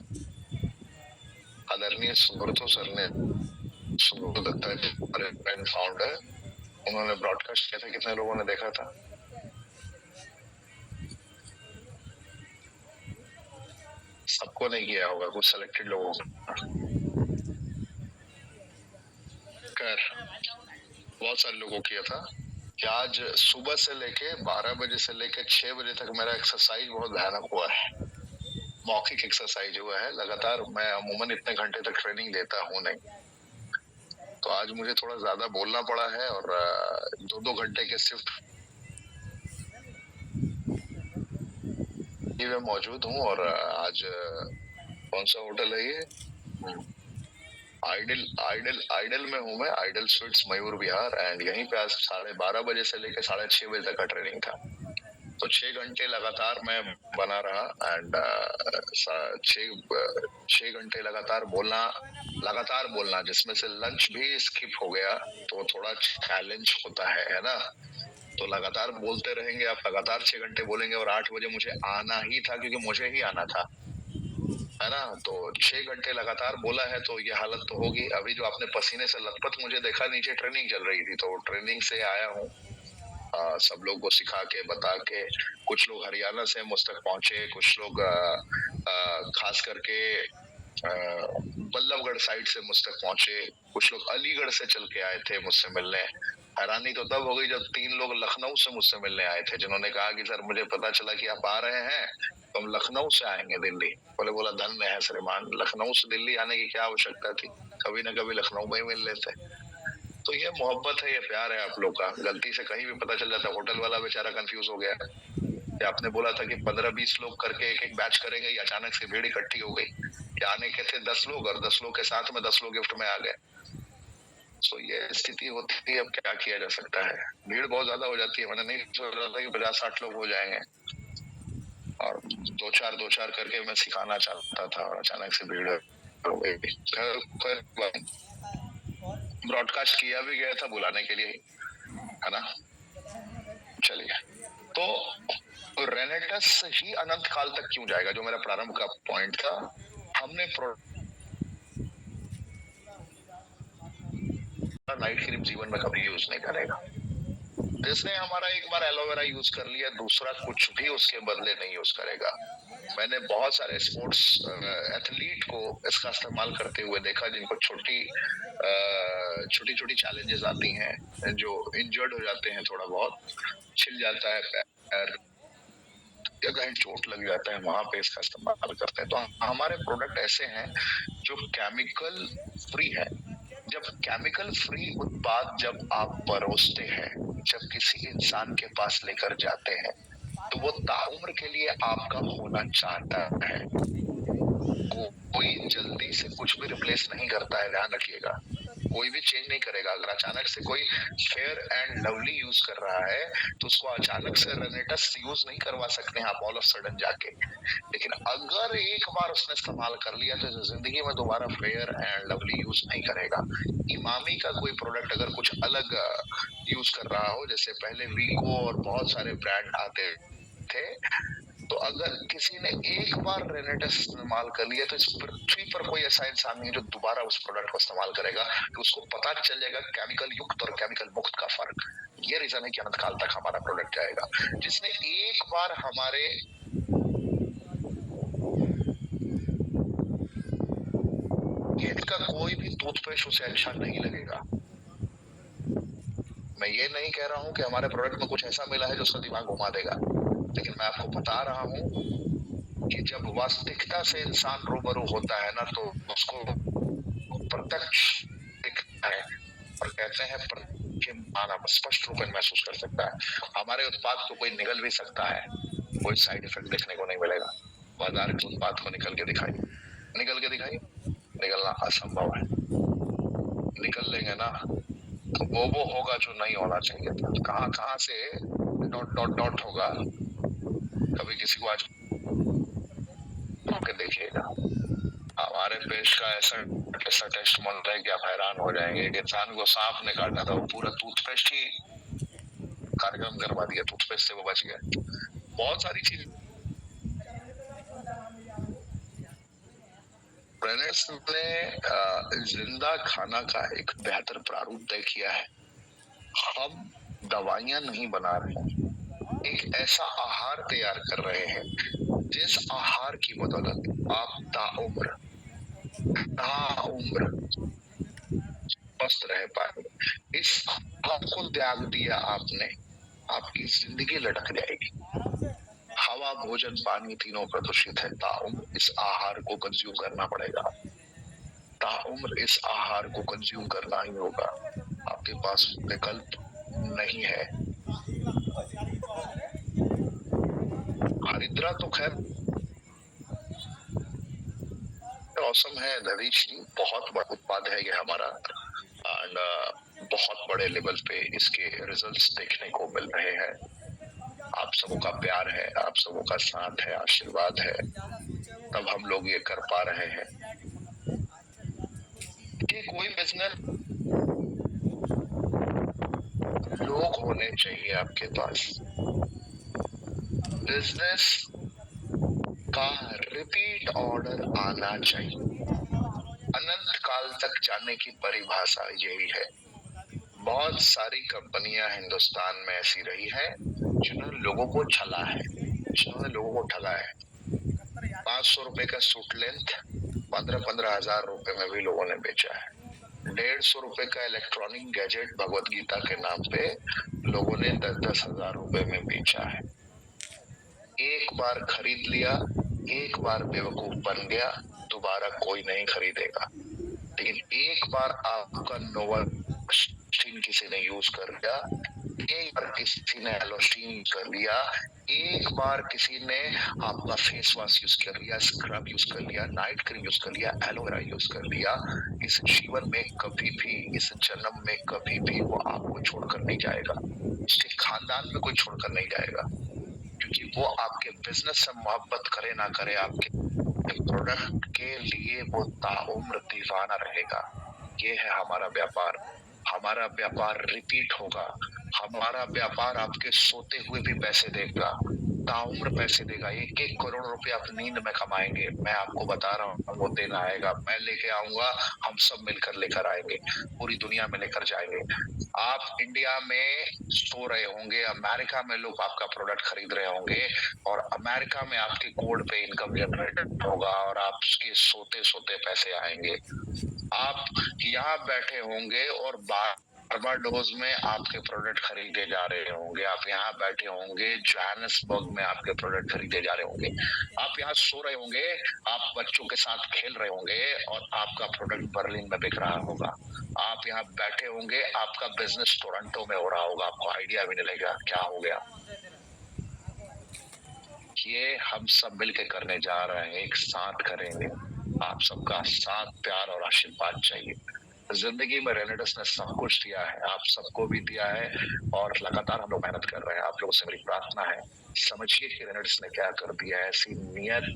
आदरणीय सुब्रतो सर ने, सुब्रतो दत्ता जी हमारे फ्रेंड फाउंडर, उन्होंने ब्रॉडकास्ट किया था, कितने लोगों ने देखा था? सबको नहीं किया होगा, कुछ सिलेक्टेड लोगों कर बहुत सारे लोगों किया था कि आज सुबह से लेके 12 बजे से लेके 6 बजे तक मेरा एक्सरसाइज बहुत भयानक हुआ है, मौखिक एक्सरसाइज हुआ है लगातार। मैं अमूमन इतने घंटे तक ट्रेनिंग देता हूँ नहीं, तो आज मुझे थोड़ा ज्यादा बोलना पड़ा है और 2-2 घंटे के शिफ्ट में मौजूद हूँ। और आज कौन सा होटल है ये? आइडल आइडल आइडल में हूँ मैं, Idol Sweets Mayur Vihar. And यहीं पे आज 12:30 बजे से लेकर 6:30 बजे तक का ट्रेनिंग था, तो 6 घंटे लगातार मैं बना रहा। एंड 6 घंटे लगातार बोलना, जिसमें से लंच भी स्किप हो गया, तो थोड़ा चैलेंज होता है ना। तो लगातार बोलते रहेंगे आप, लगातार 6 घंटे बोलेंगे। और 8 बजे मुझे आना ही था, क्योंकि मुझे ही आना था, है ना। तो 6 घंटे लगातार बोला है, तो ये हालत तो होगी। अभी जो आपने पसीने से लथपथ मुझे देखा, नीचे ट्रेनिंग चल रही थी, तो ट्रेनिंग से आया हूँ। सब लोग को सिखा के बता के, कुछ लोग हरियाणा से मुझ तक पहुंचे, कुछ लोग खास करके बल्लभगढ़ साइड से मुझ तक पहुंचे, कुछ लोग अलीगढ़ से चल के आए थे मुझसे मिलने। हैरानी तो तब हो गई जब 3 लोग लखनऊ से मुझसे मिलने आए थे, जिन्होंने कहा कि सर मुझे पता चला कि आप आ रहे हैं, तो हम लखनऊ से आएंगे दिल्ली। बोला धन्य है श्रीमान, लखनऊ से दिल्ली आने की क्या आवश्यकता थी, कभी ना कभी लखनऊ में ही मिल लेते। तो ये मोहब्बत है, ये प्यार है आप लोग का। गलती से कहीं भी पता चल जाता है। होटल वाला बेचारा कंफ्यूज हो गया कि आपने बोला था कि 15-20 लोग करके एक बैच करेंगे, या अचानक से भीड़ इकट्ठी हो गई कि आने के थे 10 लोग, और 10 लोग के साथ में 10 लोग गिफ्ट में आ गए। तो ये स्थिति होती है, अब क्या किया जा सकता है। भीड़ बहुत ज्यादा हो जाती है, मैंने नहीं सोचा था कि 50-60 लोग हो जाएंगे, और 2-4 करके मैं सिखाना चाहता था, और अचानक से भीड़ हो गई। ब्रॉडकास्ट किया भी गया था बुलाने के लिए, है ना। चलिए, तो रेनेटस ही अनंत काल तक क्यों जाएगा, जो मेरा प्रारंभ का पॉइंट था। हमने नाइट क्रीम जीवन में कभी यूज नहीं करेगा। जिसने हमारा एक बार एलोवेरा यूज कर लिया, दूसरा कुछ भी उसके बदले नहीं यूज करेगा। मैंने बहुत सारे स्पोर्ट्स एथलीट को इसका इस्तेमाल करते हुए देखा, जिनको छोटी छोटी चैलेंजेस आती हैं, जो इंजर्ड हो जाते हैं, थोड़ा बहुत छिल जाता है पैर या कहीं चोट लग जाता है, वहां पे इसका इस्तेमाल करते हैं। तो हमारे प्रोडक्ट ऐसे हैं जो केमिकल फ्री है। जब केमिकल फ्री उत्पाद जब आप परोसते हैं, जब किसी इंसान के पास लेकर जाते हैं, तो वो ताउम्र के लिए आपका होना चाहता है। कोई जल्दी से कुछ भी रिप्लेस नहीं करता है, ध्यान रखिएगा। कोई भी चेंज नहीं करेगा। अगर अचानक से कोई फेयर एंड लवली यूज कर रहा है, तो उसको अचानक से रेनेटस यूज नहीं करवा सकते हैं आप ऑल ऑफ सडन जाके। लेकिन अगर एक बार उसने इस्तेमाल कर लिया, तो जिंदगी में दोबारा फेयर एंड लवली यूज नहीं करेगा। इमामी का कोई प्रोडक्ट अगर कुछ अलग यूज कर रहा हो, जैसे पहले वीको और बहुत सारे ब्रांड आते थे, तो अगर किसी ने एक बार रेनेटस इस्तेमाल कर लिया, तो इस पृथ्वी पर कोई ऐसा इंसान नहीं जो दोबारा उस प्रोडक्ट को इस्तेमाल करेगा, कि उसको पता चल जाएगा केमिकल युक्त और केमिकल मुक्त का फर्क। ये रीजन है कि अनंत काल तक हमारा प्रोडक्ट जाएगा। जिसने एक बार हमारे का कोई भी टूथपेस्ट उसे अच्छा नहीं लगेगा। मैं ये नहीं कह रहा हूं कि हमारे प्रोडक्ट में कुछ ऐसा मिला है जो उसका दिमाग घुमा देगा, लेकिन मैं आपको बता रहा हूं कि जब वास्तविकता से इंसान रूबरू होता है ना, तो उसको प्रत्यक्ष दिखता है, और कहते हैं स्पष्ट रूप में महसूस कर सकता है। हमारे उत्पाद को कोई निगल भी सकता है, कोई साइड इफेक्ट देखने को नहीं मिलेगा। बाजार के उत्पाद को निकल के दिखाई, निकलना असंभव है। निकल लेंगे ना, तो वो होगा जो नहीं होना चाहिए था। कहां कहां से डॉट डॉट डॉट होगा, कभी किसी को आज के देखिएगा। हमारे पेश का ऐसा टेस्ट मॉडल है कि आप हैरान हो जाएंगे। एक इंसान को सांप ने काटा था, वो पूरा टूथपेस्ट ही कार्यक्रम करवा दिया, टूथपेस्ट से वो बच गया। बहुत सारी चीज रेनेस ने जिंदा खाना का एक बेहतर प्रारूप तय किया है। हम दवाइयां नहीं बना रहे हैं, एक ऐसा आहार तैयार कर रहे हैं जिस आहार की बदौलत आप ताउम्र स्वस्थ रह पाएंगे। इस आहार को त्याग दिया आपने, आपकी जिंदगी लटक जाएगी। हवा, भोजन, पानी तीनों प्रदूषित है। ताउम्र इस आहार को कंज्यूम करना पड़ेगा। ताउम्र इस आहार को कंज्यूम करना ही होगा, आपके पास विकल्प नहीं है। हरिद्रा तो खैर मौसम है नरेश जी, बहुत बड़ा उत्पाद है ये हमारा, एंड बहुत बड़े लेवल पे इसके रिजल्ट्स देखने को मिल रहे हैं। आप सबों का प्यार है, आप सबों का साथ है, आशीर्वाद है, तब हम लोग ये कर पा रहे हैं कि कोई बिजनेस लोग होने चाहिए आपके पास। बिजनेस का रिपीट ऑर्डर आना चाहिए। अनंत काल तक जाने की परिभाषा यही है। बहुत सारी कंपनियां हिंदुस्तान में ऐसी रही है जिन्होंने लोगों को छला है, जिन्होंने लोगों को ठगा है। 500 रुपए का सूट लेंथ 15-15 हजार रुपए में भी लोगों ने बेचा है। 150 रुपए का इलेक्ट्रॉनिक गैजेट भगवत गीता के नाम पे लोगों ने 10-10 हजार रुपए में बेचा है। एक बार खरीद लिया, एक बार बेवकूफ बन गया, दोबारा कोई नहीं खरीदेगा। लेकिन एक बार आपका नोवा किसी ने यूज कर लिया, एक बार किसी ने एलोस्टीन कर लिया, एक बार किसी ने आपका फेस वॉश यूज कर लिया, स्क्रब यूज कर लिया, नाइट क्रीम यूज कर लिया, एलोवेरा यूज कर लिया, इस जीवन में कभी भी, इस जन्म में कभी भी वो आपको छोड़कर नहीं जाएगा, उसके खानदान में कोई छोड़कर नहीं जाएगा, क्योंकि वो आपके बिजनेस से मोहब्बत करे ना करे, आपके प्रोडक्ट के लिए वो ताउम्र दीवाना रहेगा। ये है हमारा व्यापार। हमारा व्यापार रिपीट होगा। हमारा व्यापार आपके सोते हुए भी पैसे देगा, ताउम्र पैसे देगा। 1-1 करोड़ रुपए आप नींद में कमाएंगे। मैं आपको बता रहा हूँ, वो दिन आएगा, मैं लेके आऊंगा, हम सब मिलकर लेकर आएंगे, पूरी दुनिया में लेकर जाएंगे। आप इंडिया में सो रहे होंगे, अमेरिका में लोग आपका प्रोडक्ट खरीद रहे होंगे, और अमेरिका में आपके कोड पे इनकम जनरेट होगा, और आपके सोते सोते पैसे आएंगे। आप यहाँ बैठे होंगे और बारबाडोस में आपके प्रोडक्ट खरीदे जा रहे होंगे, आप यहाँ बैठे होंगे जोहान्सबर्ग में आपके प्रोडक्ट खरीदे जा रहे होंगे, आप यहाँ सो रहे होंगे, आप बच्चों के साथ खेल रहे होंगे और आपका प्रोडक्ट बर्लिन में बिक रहा होगा। आप यहाँ बैठे होंगे, आपका बिजनेस टोरंटो में हो रहा होगा, आपको आइडिया भी नहीं लगेगा क्या हो गया। ये हम सब मिलकर करने जा रहे हैं, एक साथ करेंगे। आप सबका साथ, प्यार और आशीर्वाद चाहिए। जिंदगी में रेनेडस ने सब कुछ दिया है, आप सबको भी दिया है, और लगातार हम लोग मेहनत कर रहे हैं। आप लोगों से मेरी प्रार्थना है, समझिए कि रेनेडस ने क्या कर दिया है। ऐसी नियत,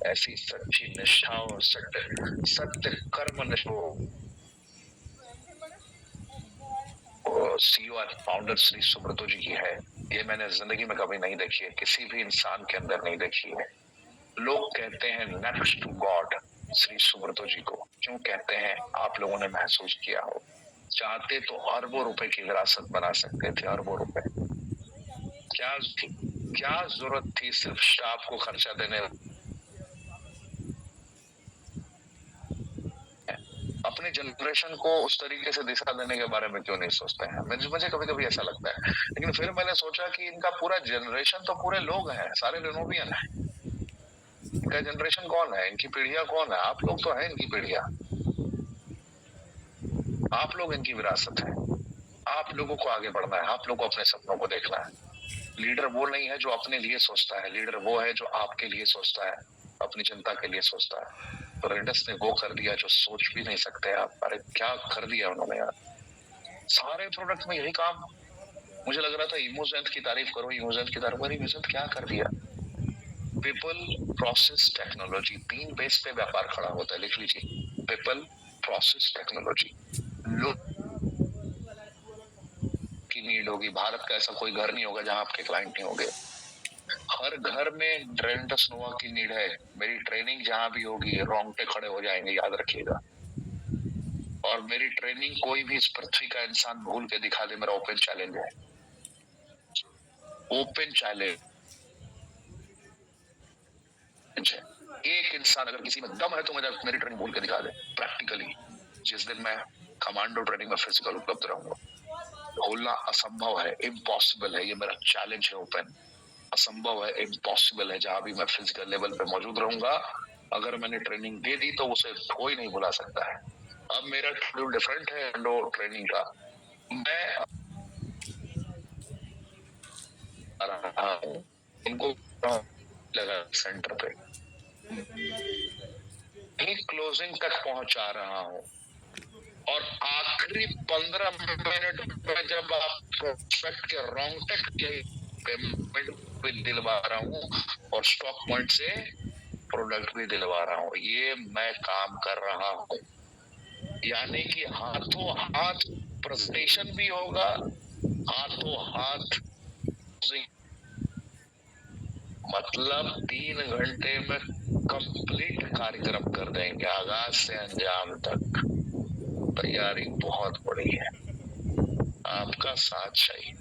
ऐसी सच्ची निष्ठा और सत्य कर्म सीईओ और फाउंडर श्री सुब्रतो जी की है। ये मैंने जिंदगी में कभी नहीं देखी है, किसी भी इंसान के अंदर नहीं देखी है। लोग कहते हैं next to God Shri Subrato ji को। क्यों कहते हैं? आप लोगों ने महसूस किया हो। चाहते तो अरबों रुपए की विरासत बना सकते थे, अरबों रुपए। क्या जरूरत थी सिर्फ स्टाफ को खर्चा देने? अपनी जनरेशन को उस तरीके से दिशा देने के बारे में क्यों नहीं सोचते हैं? मुझे कभी कभी ऐसा लगता है। लेकिन फिर मैंने सोचा कि इनका पूरा जनरेशन तो पूरे लोग हैं, सारे लिनोवियन है। इनका जनरेशन कौन है? इनकी पीढ़ियां कौन है? आप लोग तो हैं इनकी पीढ़ियां, आप लोग इनकी विरासत है। आप लोगों को आगे बढ़ना है, आप लोगों को अपने सपनों को देखना है। लीडर वो नहीं है जो अपने लिए सोचता है, लीडर वो है जो आपके लिए सोचता है, अपनी जनता के लिए सोचता है। तो रेनेडस ने वो कर दिया जो सोच भी नहीं सकते आप। अरे क्या कर दिया उन्होंने यार, सारे प्रोडक्ट में यही काम। मुझे लग रहा था इमोजेंट की तारीफ करो, इमोजेंट की तारीफ करो, इमोजेंट क्या कर दिया? पीपल, प्रोसेस, टेक्नोलॉजी, 3 बेस पे व्यापार खड़ा होता है। लिख लीजिए, पीपल, प्रोसेस, टेक्नोलॉजी। लोग की नीड फील्ड होगी। भारत का ऐसा कोई घर नहीं होगा जहां आपके क्लाइंट नहीं होंगे। हर घर में ट्रेनिटस नोवा की नीड है। मेरी ट्रेनिंग जहां भी होगी रोंगटे खड़े हो जाएंगे, याद रखिएगा। और मेरी ट्रेनिंग कोई भी इस पृथ्वी का इंसान भूल के दिखा दे, मेरा ओपन चैलेंज है। ओपन चैलेंज है। एक इंसान अगर किसी में दम है तो मुझे मेरी ट्रेनिंग भूल के दिखा दे प्रैक्टिकली। जिस दिन मैं कमांडो ट्रेनिंग में फिजिकल उपलब्ध रहूंगा, भूलना असंभव है, इम्पॉसिबल है। ये मेरा चैलेंज है ओपन। असंभव है, इम्पॉसिबल है। जहां भी मैं फिजिकल लेवल पे मौजूद रहूंगा, अगर मैंने ट्रेनिंग दे दी तो उसे कोई नहीं भुला सकता है। अब मेरा शेड्यूल डिफरेंट है ट्रेनिंग का। मैं रहा हूँ उनको लगा सेंटर पे क्लोजिंग तक पहुंचा रहा हूँ, और आखिरी 15 मिनट में जब आप प्रोस्पेक्ट के रोंगटे के पेमेंट भी दिलवा रहा हूँ और स्टॉक पॉइंट से प्रोडक्ट भी दिलवा रहा हूँ, ये मैं काम कर रहा हूँ। यानी कि हाथों हाथ प्रेजेंटेशन भी होगा, हाथों हाथ मतलब 3 घंटे में कंप्लीट कार्यक्रम कर देंगे, आगाज से अंजाम तक। तैयारी बहुत बड़ी है, आपका साथ चाहिए।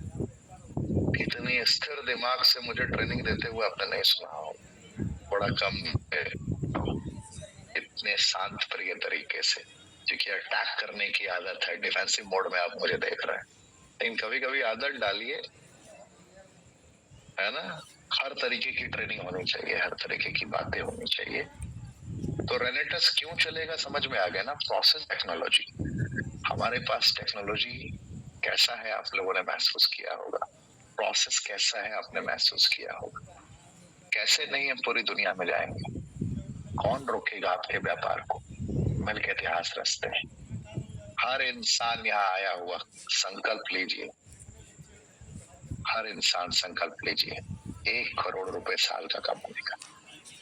कितनी स्थिर दिमाग से मुझे ट्रेनिंग देते हुए आपने नहीं सुना हो, बड़ा कम है। इतने शांत प्रिय तरीके से, क्योंकि अटैक करने की आदत है, डिफेंसिव मोड में आप मुझे देख रहे हैं। लेकिन कभी कभी आदत डालिए, है ना। हर तरीके की ट्रेनिंग होनी चाहिए, हर तरीके की बातें होनी चाहिए। तो रेनेटस क्यों चलेगा समझ में आ गया ना। प्रोसेस टेक्नोलॉजी, हमारे पास टेक्नोलॉजी कैसा है आप लोगों ने महसूस किया होगा, प्रोसेस कैसा है आपने महसूस किया होगा। कैसे नहीं हम पूरी दुनिया में जाएंगे, कौन रोकेगा आपके व्यापार को। मिल के इतिहास रचते हैं। हर इंसान यहाँ आया हुआ, संकल्प लीजिए, हर इंसान संकल्प लीजिए, 1 करोड़ रुपए साल का कमाने का।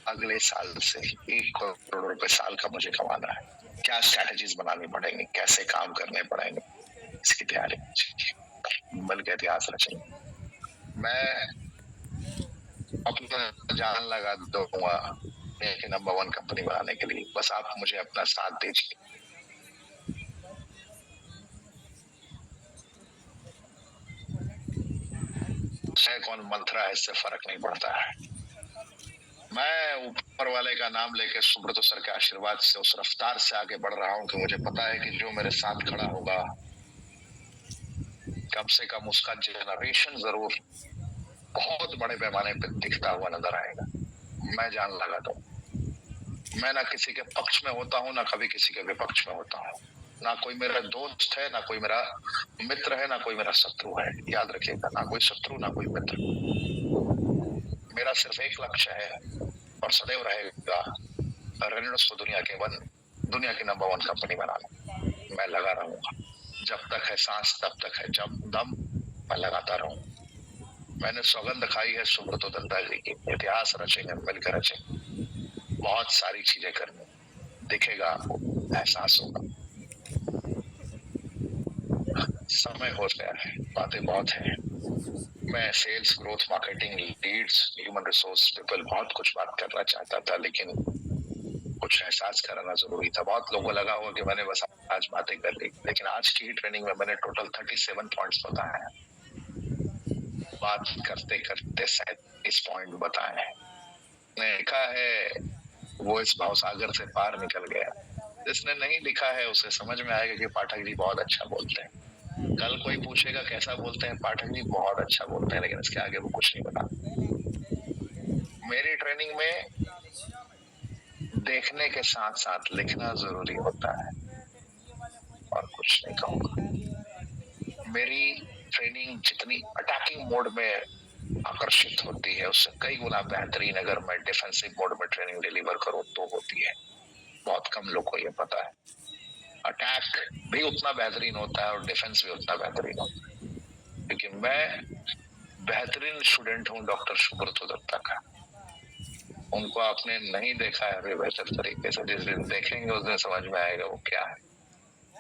अगले साल से 1 करोड़ रुपए साल का मुझे कमाना है। क्या स्ट्रैटेजीज बनानी पड़ेंगी, कैसे काम करने पड़ेंगे, इसकी तैयारी मिल के इतिहास रचेंगे। मैं अपना जान लगा दूंगा एक नंबर 1 कंपनी बनाने के लिए, बस आप मुझे अपना साथ दीजिए। कौन मंत्रा है, इससे फर्क नहीं पड़ता है। मैं ऊपर वाले का नाम लेके सुब्रत सर के आशीर्वाद से उस रफ्तार से आगे बढ़ रहा हूं कि मुझे पता है कि जो मेरे साथ खड़ा होगा, कम से कम उसका जनरेशन जरूर बहुत बड़े पैमाने पे दिखता हुआ नजर आएगा। मैं जान लगा दूं, मैं ना किसी के पक्ष में होता हूं, ना कभी किसी के विपक्ष में होता हूं। ना कोई मेरा दोस्त है, ना कोई मेरा मित्र है, ना कोई मेरा शत्रु है। याद रखिएगा, ना कोई शत्रु, ना कोई मित्र। मेरा सिर्फ एक लक्ष्य है और सदैव रहेगा, रेनेटस को दुनिया की नंबर 1 कंपनी बनाना। मैं लगा रहूंगा, जब तक है सांस तब तक है, जब दम मैं लगाता रहूं। मैंने सौगंध खाई है सुब्रत दत्ता जी की, इतिहास रचेंगे, मिलकर रचेंगे, बहुत सारी चीजें करनी, दिखेगा आपको, एहसास होगा। समय हो गया है, बातें बहुत है। मैं sales, growth, marketing, leads, human resource people, बहुत कुछ बात करना चाहता था, लेकिन कुछ एहसास कराना जरूरी था। बहुत लोगों को लगा होगा कि मैंने बस आज बातें कर ली, लेकिन आज की ट्रेनिंग में मैंने टोटल 37 पॉइंट्स बताए हैं। बात करते करते 37 पॉइंट बताए हैं। मैंने लिखा है वो इस भावसागर से पार निकल गया। जिसने नहीं लिखा है उसे समझ में आएगा कि पाठक जी बहुत अच्छा बोलते हैं। कल कोई पूछेगा कैसा बोलते हैं, पाठक जी बहुत अच्छा बोलते हैं, लेकिन इसके आगे वो कुछ नहीं बता। मेरी ट्रेनिंग में देखने के साथ साथ लिखना जरूरी होता है, और कुछ नहीं कहूंगा। मेरी ट्रेनिंग जितनी अटैकिंग मोड में आकर्षित होती है, उससे कई गुना बेहतरीन अगर मैं डिफेंसिव मोड में ट्रेनिंग डिलीवर करूं तो होती है। बहुत कम लोग को ये पता है। अटैक भी उतना बेहतरीन होता है और डिफेंस भी उतना बेहतरीन होता है, क्योंकि मैं बेहतरीन स्टूडेंट हूँ डॉक्टर सुब्रत दत्ता का। उनको आपने नहीं देखा है अभी बेहतर तरीके से, जिस दिन देखेंगे उस दिन समझ में आएगा वो क्या है।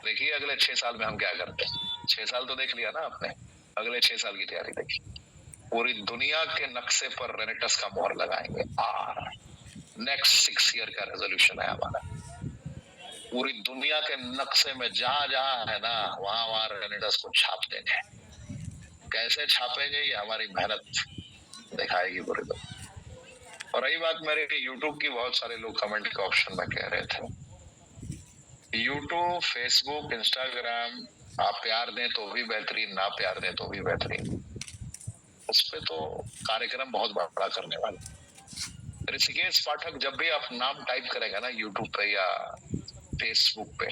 देखिए अगले 6 साल में हम क्या करते हैं। 6 साल तो देख लिया ना आपने, अगले 6 साल की तैयारी देखिए। पूरी दुनिया के नक्शे पर रेनेटस का मोहर लगाएंगे। नेक्स्ट 6 ईयर का रेजोल्यूशन है हमारा। पूरी दुनिया के नक्शे में जहां जहां है ना, वहां वहां रेनेटस को छाप देंगे। कैसे छापेंगे ये हमारी मेहनत दिखाएगी पूरी दुनिया। और रही बात मेरे यूट्यूब की, बहुत सारे लोग कमेंट के ऑप्शन में कह रहे थे यूट्यूब, फेसबुक, इंस्टाग्राम आप प्यार दें तो भी बेहतरीन, ना प्यार दें तो भी बेहतरीन। उस पे तो कार्यक्रम बहुत बड़ा करने वाले। ऋषिकेश पाठक जब भी आप नाम टाइप करेगा ना यूट्यूब पे या फेसबुक पे,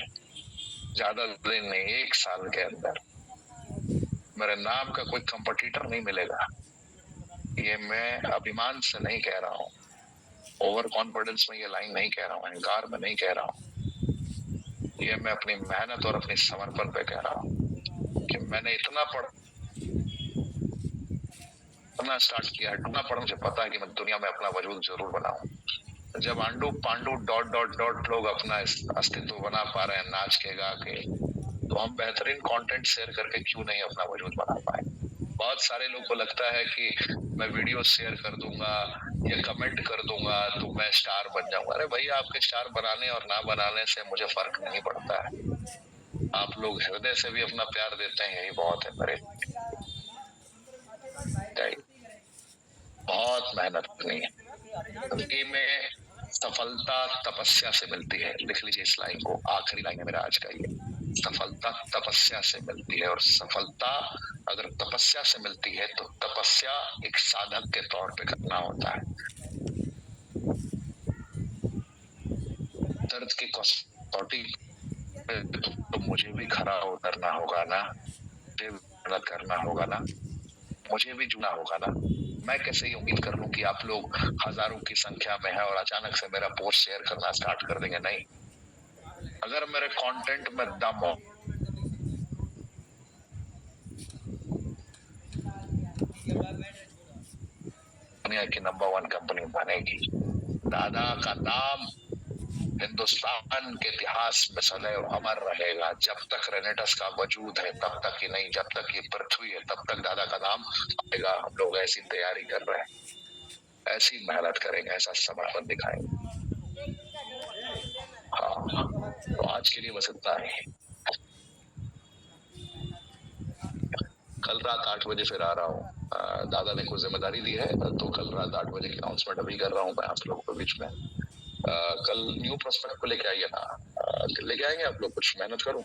ज्यादा दिन नहीं, 1 साल के अंदर मेरे नाम का कोई कंपटीटर नहीं मिलेगा। ये मैं अभिमान से नहीं कह रहा हूँ, ओवर कॉन्फिडेंस में ये लाइन नहीं कह रहा हूँ, अहंकार में नहीं कह रहा हूँ। ये मैं अपनी मेहनत और अपनी समर्पण पे कह रहा हूँ कि मैंने इतना पढ़ना स्टार्ट किया है, ढूंढना पड़ा। मुझे पता है कि मैं दुनिया में अपना वजूद जरूर बनाऊं। जब आंडू पांडू डॉट डॉट डॉट लोग अपना अस्तित्व बना पा रहे हैं नाच के गा के, तो हम बेहतरीन कंटेंट शेयर करके क्यों नहीं अपना वजूद बना पाए। बहुत सारे लोग को लगता है कि मैं वीडियो शेयर कर दूंगा या कमेंट कर दूंगा तो मैं स्टार बन जाऊंगा। अरे भैया, आपके स्टार बनाने और ना बनाने से मुझे फर्क नहीं पड़ता है। आप लोग हृदय से भी अपना प्यार देते हैं, यही बहुत है मेरे। बहुत मेहनत करनी है। जिंदगी में सफलता तपस्या से मिलती है। लिख लीजिए इस लाइन को, आखिरी लाइन है मेरा आज का ये। सफलता तपस्या से मिलती है, और सफलता अगर तपस्या से मिलती है तो तपस्या एक साधक के तौर पे करना होता है। दर्द की कसौटी तो मुझे भी खरा उतरना होगा ना, मुझे मेहनत करना होगा ना, मुझे भी जुड़ना होगा ना। मैं कैसे ये उम्मीद कर लूं कि आप लोग हजारों की संख्या में है और अचानक से मेरा पोस्ट शेयर करना स्टार्ट कर देंगे। नहीं, अगर मेरे कंटेंट में दम हो, दुनिया की नंबर 1 कंपनी बनेगी। दादा का नाम हिंदुस्तान के इतिहास में सदैव अमर रहेगा। जब तक रेनेटस का वजूद है तब तक ही नहीं, जब तक ये पृथ्वी है तब तक दादा का नाम आएगा। हम लोग ऐसी तैयारी कर रहे हैं, ऐसी मेहनत करेंगे, ऐसा समर्पण दिखाएंगे। हाँ, तो आज के लिए बस इतना ही। कल रात 8 बजे फिर आ रहा हूँ। दादा ने कुछ जिम्मेदारी दी है, तो कल रात 8 बजे की अनाउंसमेंट अभी कर रहा हूँ मैं आप लोगों के बीच में। कल न्यू प्रोस्पेक्ट को लेके आइए ना, लेके आएंगे आप लोग, कुछ मेहनत करूँ।